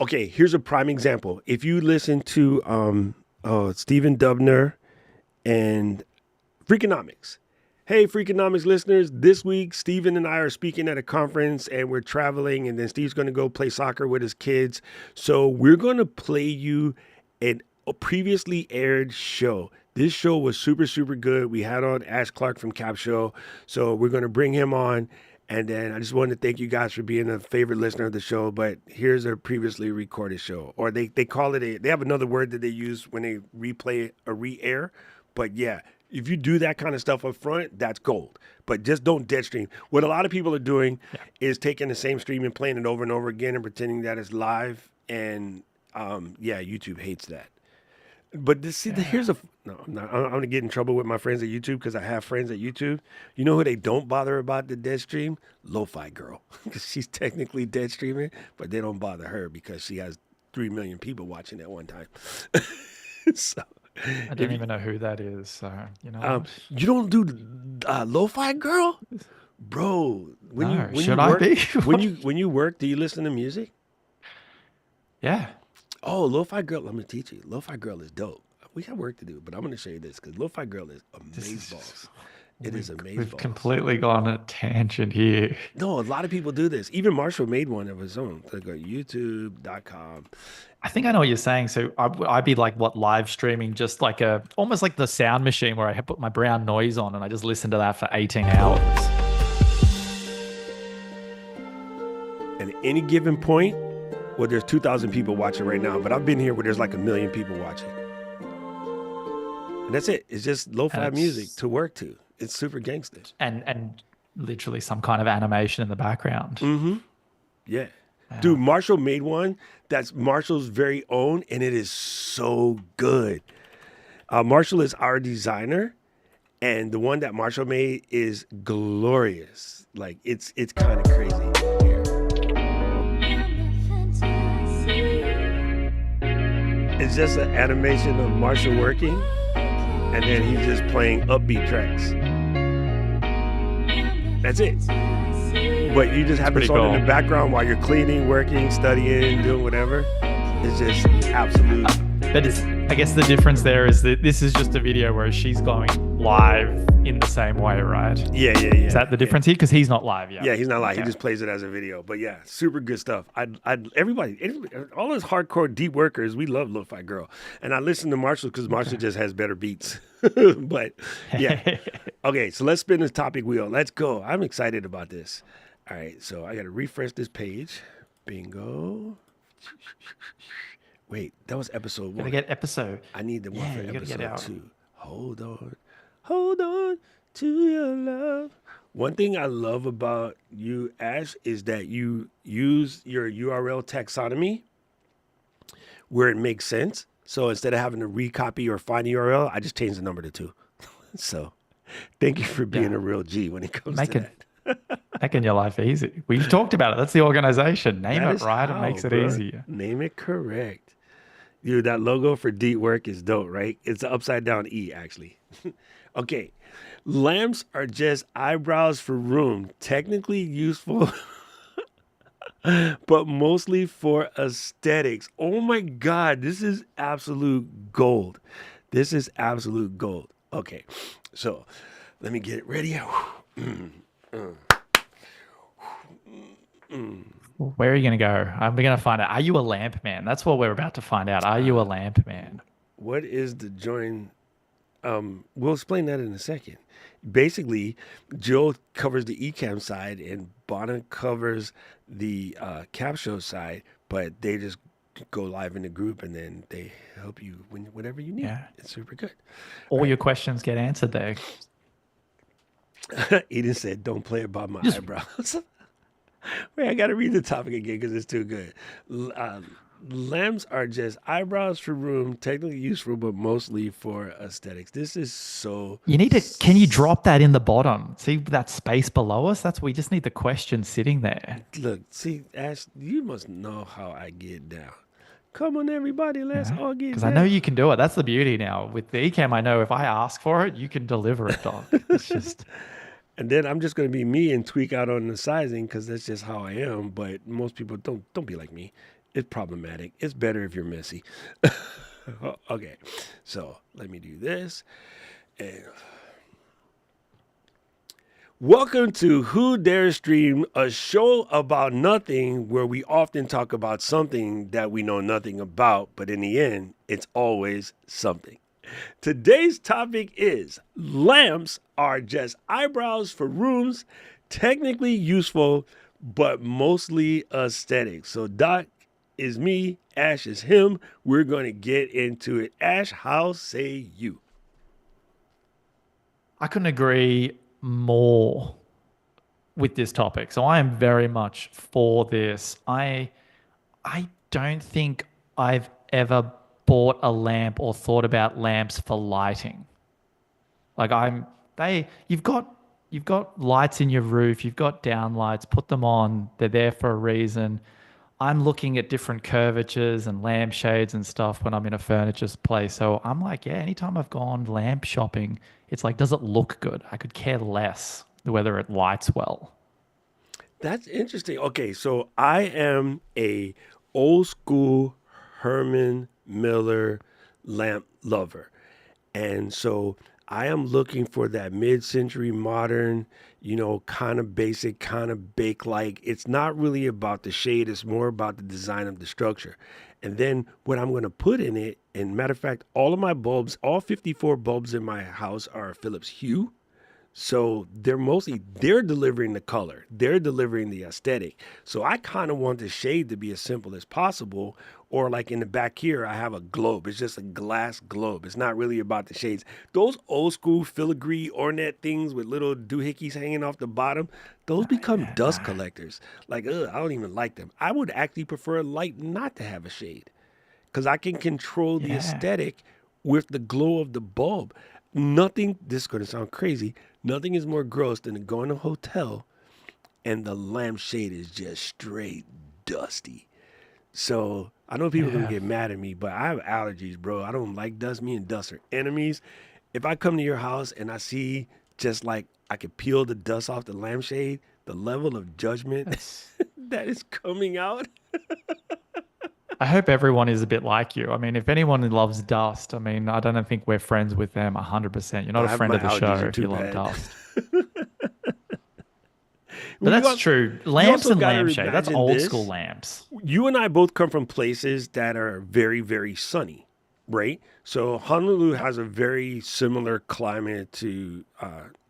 Okay, here's a prime example. If you listen to Stephen Dubner and Freakonomics. Hey, Freakonomics listeners, this week, Steven and I are speaking at a conference and we're traveling and then Steve's going to go play soccer with his kids. So we're going to play you a previously aired show. This show was super, super good. We had on Ash Clark from Capsho. So we're going to bring him on. And then I just wanted to thank you guys for being a favorite listener of the show. But here's a previously recorded show. Or they call it they have another word that they use when they replay a re-air. But yeah, if you do that kind of stuff up front, that's gold. But just don't dead stream. What a lot of people are doing is taking the same stream and playing it over and over again and pretending that it's live. And YouTube hates that. But here's I'm going to get in trouble with my friends at YouTube because I have friends at YouTube. You know who they don't bother about the dead stream? Lo-Fi Girl. Because she's technically dead streaming, but they don't bother her because she has 3 million people watching at one time. So I don't even know who that is. So, you know. You don't do Lo-Fi Girl? Bro, when you work, do you listen to music? Yeah. Oh, Lo-Fi Girl, let me teach you. Lo-Fi Girl is dope. We have work to do, but I'm going to show you this because Lo-Fi Girl is amazeballs. It is amazeballs. We've completely gone on a tangent here. No, a lot of people do this. Even Marshall made one of his own. They go youtube.com. I think I know what you're saying. So I'd be like, live streaming, just like almost like the sound machine where I put my brown noise on and I just listen to that for 18 hours. At any given point, well, there's 2,000 people watching right now, but I've been here where there's like 1 million people watching. And that's it. It's just lo-fi music to work to. It's super gangster. And literally some kind of animation in the background. Mm-hmm. Yeah. Dude, Marshall made one that's Marshall's very own, and it is so good. Marshall is our designer, and the one that Marshall made is glorious. Like, it's kind of crazy. It's just an animation of Marshall working, and then he's just playing upbeat tracks. That's it. But you just have this on in the background while you're cleaning, working, studying, doing whatever. It's just absolute. But I guess the difference there is that this is just a video, whereas she's going live in the same way, right? Yeah. Is that the difference here? Because he's not live yet. Yeah, he's not live. He Okay. just plays it as a video. But yeah, super good stuff. Everybody, all those hardcore deep workers, we love Lo-Fi Girl. And I listen to Marshall because Marshall just has better beats. But yeah. Okay, so let's spin this topic wheel. Let's go. I'm excited about this. All right, so I got to refresh this page. Bingo. Wait, that was episode 1. Gotta get episode. I need the one Yeah, for you gotta get episode out. 2. Hold on to your love. One thing I love about you, Ash, is that you use your URL taxonomy where it makes sense. So instead of having to recopy or find the URL, I just change the number to 2. So thank you for being a real G when it comes to that. Making your life easy. We've talked about it. That's the organization. Name That it is right. It how, makes it bro. easier. Name it correct. Dude, that logo for deep work is dope, right? It's an upside down E, actually. Okay. Lamps are just eyebrows for room. Technically useful, but mostly for aesthetics. Oh my God. This is absolute gold. This is absolute gold. Okay. So let me get it ready. Where are you going to go? I'm going to find out. Are you a lamp man? That's what we're about to find out. Are you a lamp man? What is the join? We'll explain that in a second. Basically, Joe covers the Ecamm side and Bonner covers the Capsho side, but they just go live in the group and then they help you whatever you need. Yeah. It's super good. All your questions get answered there. Eden said, "Don't play about my eyebrows." Wait, I got to read the topic again because it's too good. Lamps are just eyebrows for room, technically useful, but mostly for aesthetics. This is so. You need to. Can you drop that in the bottom? See that space below us? We just need the question sitting there. Look, see, Ash, you must know how I get down. Come on, everybody, let's all get down. Because I know you can do it. That's the beauty now. With the Ecamm, I know if I ask for it, you can deliver it, dog. It's just. And then I'm just going to be me and tweak out on the sizing because that's just how I am. But most people don't be like me. It's problematic. It's better if you're messy. Okay, so let me do this. And welcome to Who Dare Stream, a show about nothing where we often talk about something that we know nothing about, but in the end, it's always something. Today's topic is lamps are just eyebrows for rooms, technically useful, but mostly aesthetic. So Doc is me, Ash is him. We're going to get into it. Ash, how say you? I couldn't agree more with this topic. So I am very much for this. I don't think I've ever bought a lamp or thought about lamps for lighting. Like you've got lights in your roof, you've got down lights, put them on, they're there for a reason. I'm looking at different curvatures and lampshades and stuff when I'm in a furniture place. So I'm like, yeah, anytime I've gone lamp shopping, it's like, does it look good? I could care less whether it lights well. That's interesting. Okay, so I am a old school Herman Miller lamp lover. And so I am looking for that mid-century modern, kind of basic, kind of bake-like. It's not really about the shade. It's more about the design of the structure. And then what I'm going to put in it, and matter of fact, all of my bulbs, all 54 bulbs in my house are Philips Hue. So they're delivering the color. They're delivering the aesthetic. So I kind of want the shade to be as simple as possible. Or like in the back here, I have a globe. It's just a glass globe. It's not really about the shades. Those old school filigree ornate things with little doohickeys hanging off the bottom, those become dust collectors. Like, I don't even like them. I would actually prefer a light not to have a shade because I can control the aesthetic with the glow of the bulb. Nothing, this is going to sound crazy, nothing is more gross than to go in a hotel and the lampshade is just straight dusty. So I know people are going to get mad at me, but I have allergies, bro. I don't like dust. Me and dust are enemies. If I come to your house and I see just like I could peel the dust off the lampshade, the level of judgment that is coming out. I hope everyone is a bit like you. I mean, if anyone loves dust, I mean, I don't think we're friends with them 100%. You're not a friend My of the show allergies are if too you love bad. dust. But Well, that's true. you Lamps also and got to lampshade, that's imagine old school this. lamps. You and I both come from places that are very, very sunny, right? So Honolulu Yep. has a very similar climate to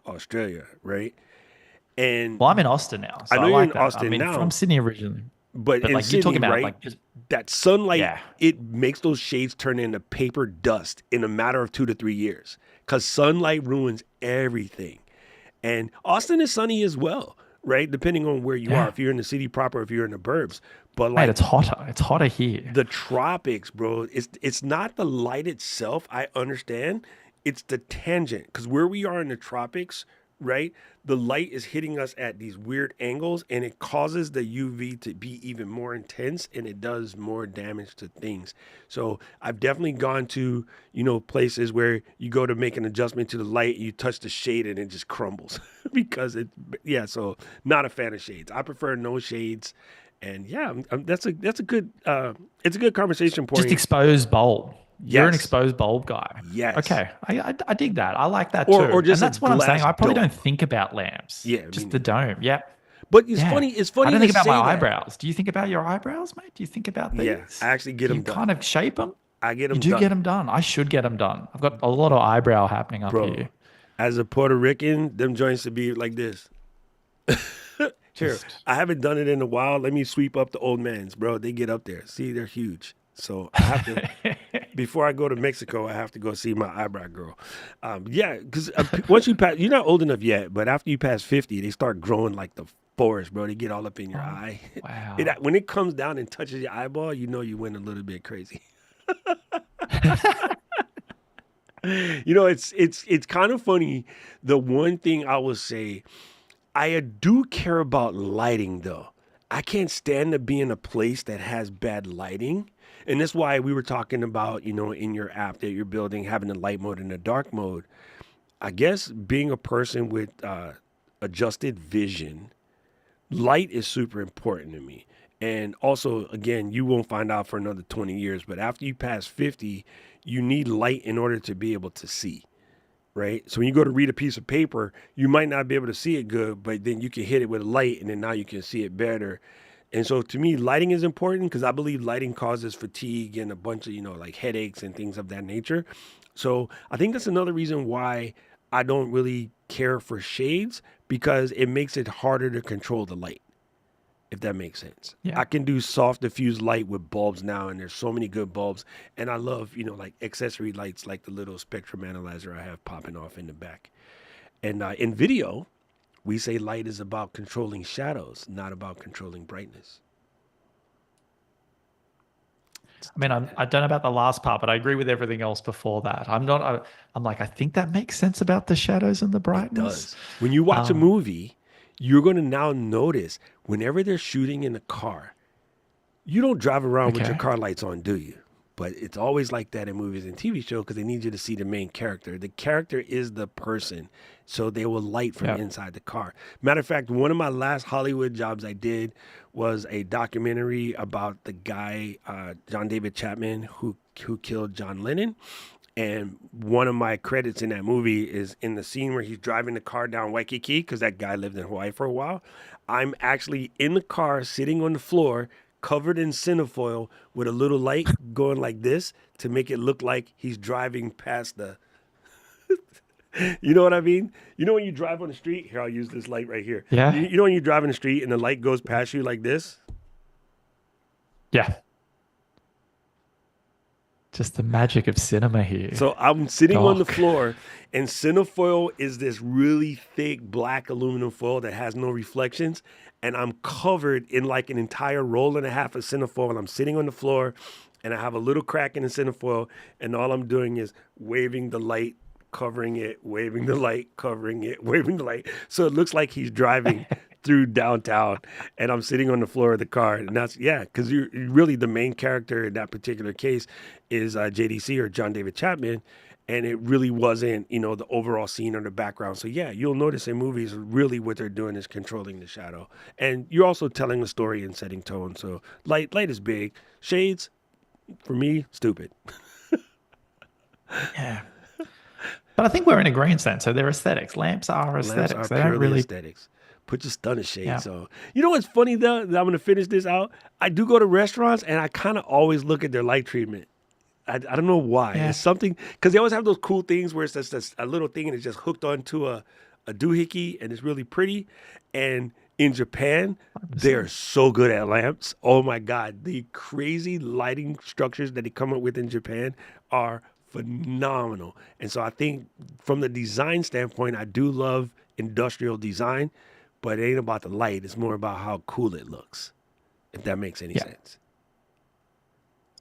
Australia, right? And Well, I'm in Austin now, I so know I you're like in that. I Austin mean, from now, Sydney originally. but But in like you're talking Sydney, about right? like just That sunlight, yeah. it makes those shades turn into paper dust in a matter of 2 to 3 years because sunlight ruins everything. And Austin is sunny as well, right? Depending on where you are, Yeah. if you're in the city proper, if you're in the burbs. But Mate, like it's hotter. It's hotter here. the tropics, bro, it's not the light itself. I understand. It's the tangent because where we are in the tropics, right? The light is hitting us at these weird angles and it causes the UV to be even more intense and it does more damage to things. So I've definitely gone to, places where you go to make an adjustment to the light, you touch the shade and it just crumbles because yeah, so not a fan of shades. I prefer no shades. And yeah, that's a good it's a good conversation Just point. exposed bulb. You're an Yes. exposed bulb guy. Yes. Okay, I dig that. I like that Or too. just And a that's what I'm saying. glass I probably don't dome. think about lamps. Yeah, me Just the neither. dome. Yeah. But it's Yeah. funny. It's I funny don't to think about my say that. eyebrows. Do you think about your eyebrows, mate? Do you think about Yeah, these? I actually get Do them you done. kind of shape them? I get You them do get done, them done. I should get them done. I've got a lot of eyebrow happening up bro. here. As a Puerto Rican, them joints to be like this. Here, Just I haven't done it in a while. Let me sweep up the old man's, bro. They get up there. See, they're huge. So I have to. Before I go to Mexico, I have to go see my eyebrow girl. Yeah, because once you pass, you're not old enough yet, but after you pass 50, they start growing like the forest, bro. They get all up in your oh, eye. wow. When it comes down and touches your eyeball, you know you went a little bit crazy. It's kind of funny. The one thing I will say, I do care about lighting though. I can't stand to be in a place that has bad lighting. And that's why we were talking about, in your app that you're building, having the light mode and the dark mode. I guess being a person with adjusted vision, light is super important to me. And also, again, you won't find out for another 20 years, but after you pass 50, you need light in order to be able to see, right? So when you go to read a piece of paper, you might not be able to see it good, but then you can hit it with light and then now you can see it better. And so to me, lighting is important because I believe lighting causes fatigue and a bunch of, like headaches and things of that nature. So I think that's another reason why I don't really care for shades because it makes it harder to control the light, if that makes sense. Yeah. I can do soft diffuse light with bulbs now, and there's so many good bulbs. And I love, like accessory lights like the little spectrum analyzer I have popping off in the back. And in video, we say light is about controlling shadows, not about controlling brightness. I mean, I don't know about the last part, but I agree with everything else before that. I'm like, I think that makes sense about the shadows and the It brightness. does. When you watch a Um, movie, you're going to now notice whenever they're shooting in a car, you don't drive around with your okay. car lights on, do you? But it's always like that in movies and TV shows because they need you to see the main character. The character is the person, so they will light from Yeah. inside the car. Matter of fact, one of my last Hollywood jobs I did was a documentary about the guy, John David Chapman, who killed John Lennon. And one of my credits in that movie is in the scene where he's driving the car down Waikiki because that guy lived in Hawaii for a while. I'm actually in the car sitting on the floor covered in cinefoil with a little light going like this to make it look like he's driving past the, you know what I mean? You know when you drive on the street, here I'll use this light right here. Yeah. You know when you drive in the street and the light goes past you like this? Yeah. Just the magic of cinema here. So I'm sitting on the Doc. floor, and cinefoil is this really thick black aluminum foil that has no reflections, and I'm covered in like an entire roll and a half of cinefoil, and I'm sitting on the floor, and I have a little crack in the cinefoil, and all I'm doing is waving the light, covering it, waving the light, covering it, waving the light. So it looks like he's driving through downtown, and I'm sitting on the floor of the car, and that's because you're really the main character in that particular case is JDC or John David Chapman, and it really wasn't the overall scene or the background. So yeah, you'll notice in movies really what they're doing is controlling the shadow, and you're also telling a story and setting tone. So light is big. Shades, For me, stupid. Yeah. But I think we're in agreement then. So they're aesthetics. Lamps are Lamps aesthetics. are They don't purely really. aesthetics. Put your stunner Yeah. shades on. You know what's funny though? That I'm gonna finish this out. I do go to restaurants and I kind of always look at their light treatment. I don't know why. Yeah. It's something because they always have those cool things where it's just a little thing and it's just hooked onto a doohickey and it's really pretty. And in Japan, they're 100%. so good at lamps. Oh my God. The crazy lighting structures that they come up with in Japan are phenomenal. And so I think from the design standpoint, I do love industrial design, but it ain't about the light. It's more about how cool it looks, if that makes any Yeah. sense.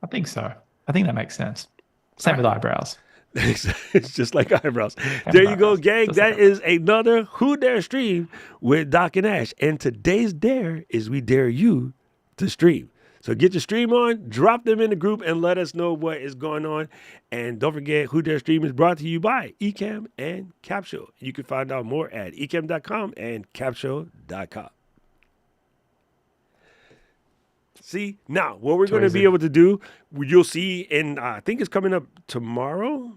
I think so. I think that makes sense. All Same with right. eyebrows. It's just like eyebrows. Same There with you go, eyebrows. gang. Just like That is another Who Dare stream with Doc and Ash. And today's dare is we dare you to stream. So get your stream on, drop them in the group, and let us know what is going on. And don't forget, Who Dare Stream is brought to you by Ecamm and Capsho. You can find out more at ecamm.com and capsho.com. See, now what we're Too going to be easy. able to do, you'll see in, I think it's coming up tomorrow.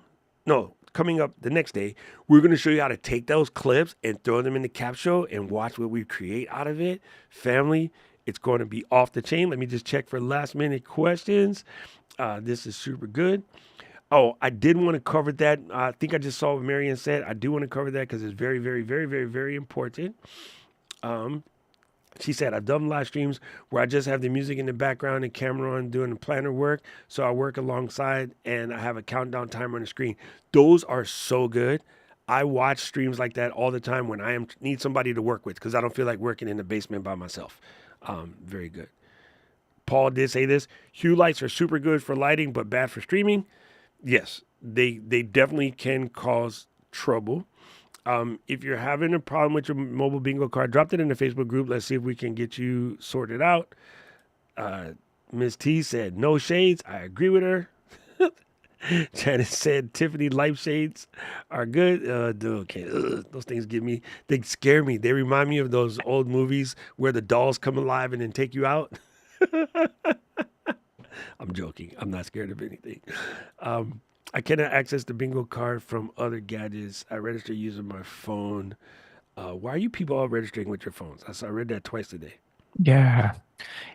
No, coming up the next day. We're going to show you how to take those clips and throw them in the Capsho and watch what we create out of it. Family, it's going to be off the chain. Let me just check for last minute questions. This is super good. Oh, I did want to cover that. I think I just saw what Marianne said. I do want to cover that because it's very, very, very, very, very important. She said, I've done live streams where I just have the music in the background and camera on doing the planner work. So I work alongside and I have a countdown timer on the screen. Those are so good. I watch streams like that all the time when need somebody to work with because I don't feel like working in the basement by myself. Very good. Paul did say this. Hue lights are super good for lighting, but bad for streaming. Yes, they definitely can cause trouble. If you're having a problem with your mobile bingo card, drop it in the Facebook group. Let's see if we can get you sorted out. Ms. T said, no shades. I agree with her. Janet said, Tiffany light shades are good. Okay, those things they scare me. They remind me of those old movies where the dolls come alive and then take you out. I'm joking. I'm not scared of anything. I cannot access the bingo card from other gadgets. I register using my phone. Why are you people all registering with your phones? I read that twice today. Yeah.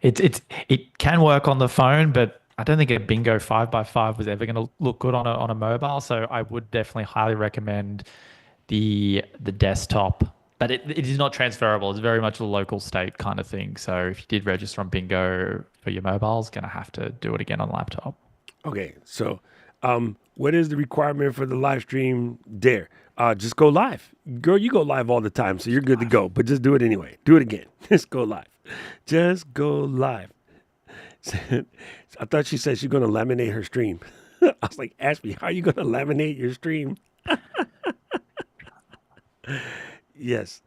It can work on the phone, but I don't think a bingo 5x5 was ever going to look good on a mobile. So I would definitely highly recommend the desktop. But it is not transferable. It's very much a local state kind of thing. So if you did register on bingo for your mobile, it's going to have to do it again on laptop. Okay, so what is the requirement for the live stream dare? Just go live. Girl, you go live all the time, so you're good to go. But just do it anyway. Do it again. Just go live. Just go live. I thought she said she's going to laminate her stream. I was like, Ashby, how are you going to laminate your stream? Yes.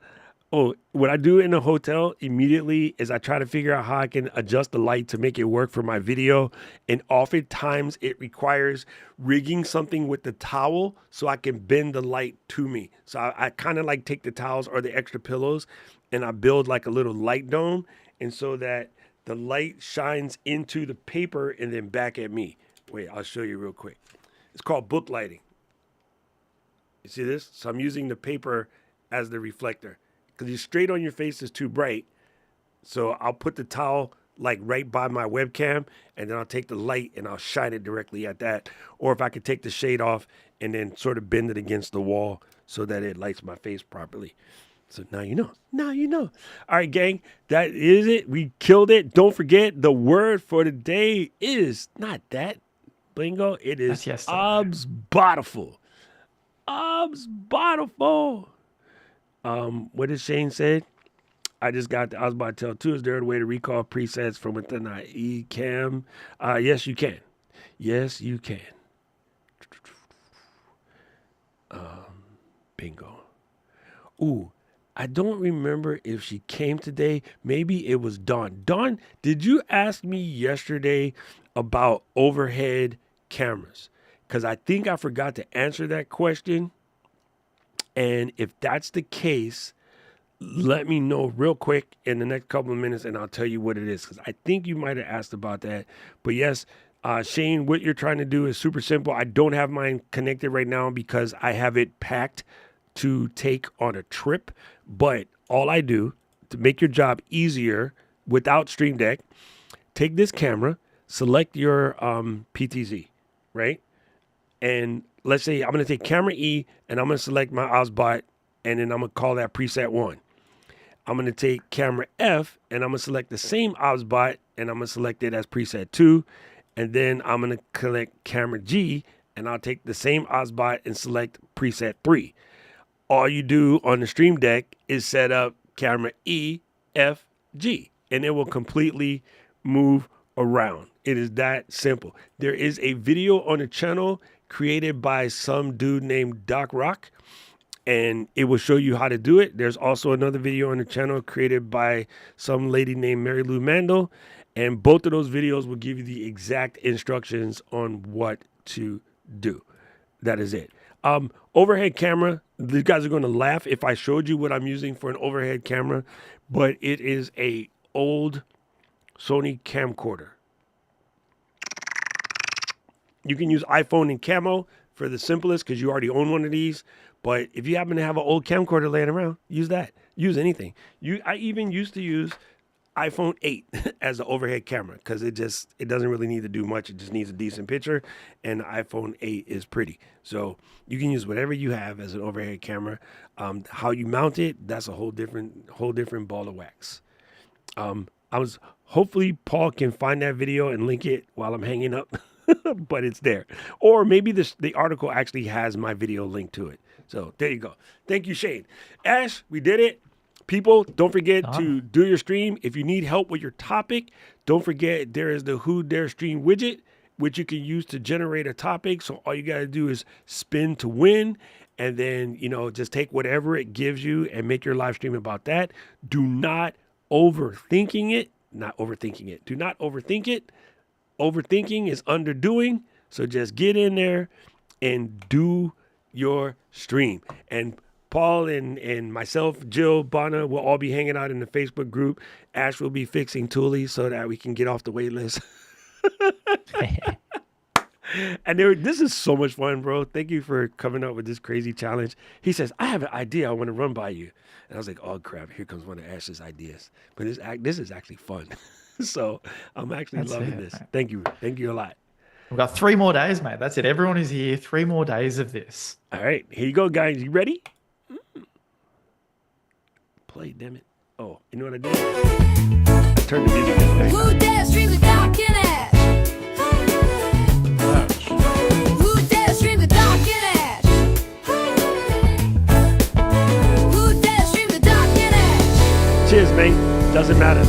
Oh, what I do in a hotel immediately is I try to figure out how I can adjust the light to make it work for my video. And oftentimes it requires rigging something with the towel so I can bend the light to me. So I kind of like take the towels or the extra pillows and I build like a little light dome. And so that the light shines into the paper and then back at me. Wait, I'll show you real quick. It's called book lighting. You see this? So I'm using the paper as the reflector. Because you're straight on your face is too bright. So I'll put the towel like right by my webcam and then I'll take the light and I'll shine it directly at that. Or if I could take the shade off and then sort of bend it against the wall so that it lights my face properly. So now you know. Now you know. All right, gang, that is it. We killed it. Don't forget the word for the day is not that, Blingo. It is obsbotiful. Obsbotiful. What did Shane say? I was about to tell too. Is there a way to recall presets from within our Ecamm? Yes, you can. Yes, you can. Bingo. Ooh, I don't remember if she came today. Maybe it was Dawn. Dawn, did you ask me yesterday about overhead cameras? Because I think I forgot to answer that question. And if that's the case, let me know real quick in the next couple of minutes and I'll tell you what it is. Because I think you might have asked about that. But yes, Shane, what you're trying to do is super simple. I don't have mine connected right now because I have it packed to take on a trip. But all I do to make your job easier without Stream Deck, take this camera, select your PTZ, right? And let's say I'm going to take camera E and I'm going to select my Osbot, and then I'm going to call that preset 1. I'm going to take camera F and I'm going to select the same Osbot and I'm going to select it as preset 2. And then I'm going to select camera G and I'll take the same Osbot and select preset 3. All you do on the Stream Deck is set up camera E, F, G, and it will completely move around. It is that simple. There is a video on the channel created by some dude named Doc Rock, and it will show you how to do it. There's also another video on the channel created by some lady named Mary Lou Mandel, and both of those videos will give you the exact instructions on what to do. That is it. Overhead camera, these guys are going to laugh if I showed you what I'm using for an overhead camera, but it is a old Sony camcorder. You can use iPhone and camo for the simplest because you already own one of these. But if you happen to have an old camcorder laying around, use that. Use anything. I even used to use iPhone 8 as an overhead camera because it doesn't really need to do much. It just needs a decent picture, and the iPhone 8 is pretty. So you can use whatever you have as an overhead camera. How you mount it, that's a whole different ball of wax. Hopefully Paul can find that video and link it while I'm hanging up, but it's there. Or maybe the article actually has my video linked to it. So there you go. Thank you, Shane. Ash, we did it. People, don't forget to do your stream. If you need help with your topic, don't forget there is the Who Dare Stream widget, which you can use to generate a topic. So all you got to do is spin to win, and then, just take whatever it gives you and make your live stream about that. Do not overthinking it. Not overthinking it. Do not overthink it. Overthinking is underdoing. So just get in there and do your stream. And Paul and myself, Jill, Bonna, will all be hanging out in the Facebook group. Ash will be fixing Tuli so that we can get off the wait list. And this is so much fun, bro. Thank you for coming up with this crazy challenge. He says, I have an idea I want to run by you. And I was like, oh, crap, here comes one of Ash's ideas. But this is actually fun. So I'm actually loving this. Mate. Thank you. Thank you a lot. We've got 3 more days, mate. That's it. Everyone is here. 3 more days of this. All right. Here you go, guys. You ready? Play, damn it. Oh, you know what I did? I turned the music down. Who dares dream the dark and ash? Who dares dream the dark and ash? Who dares dream the dark and ash? Cheers, mate. Doesn't matter.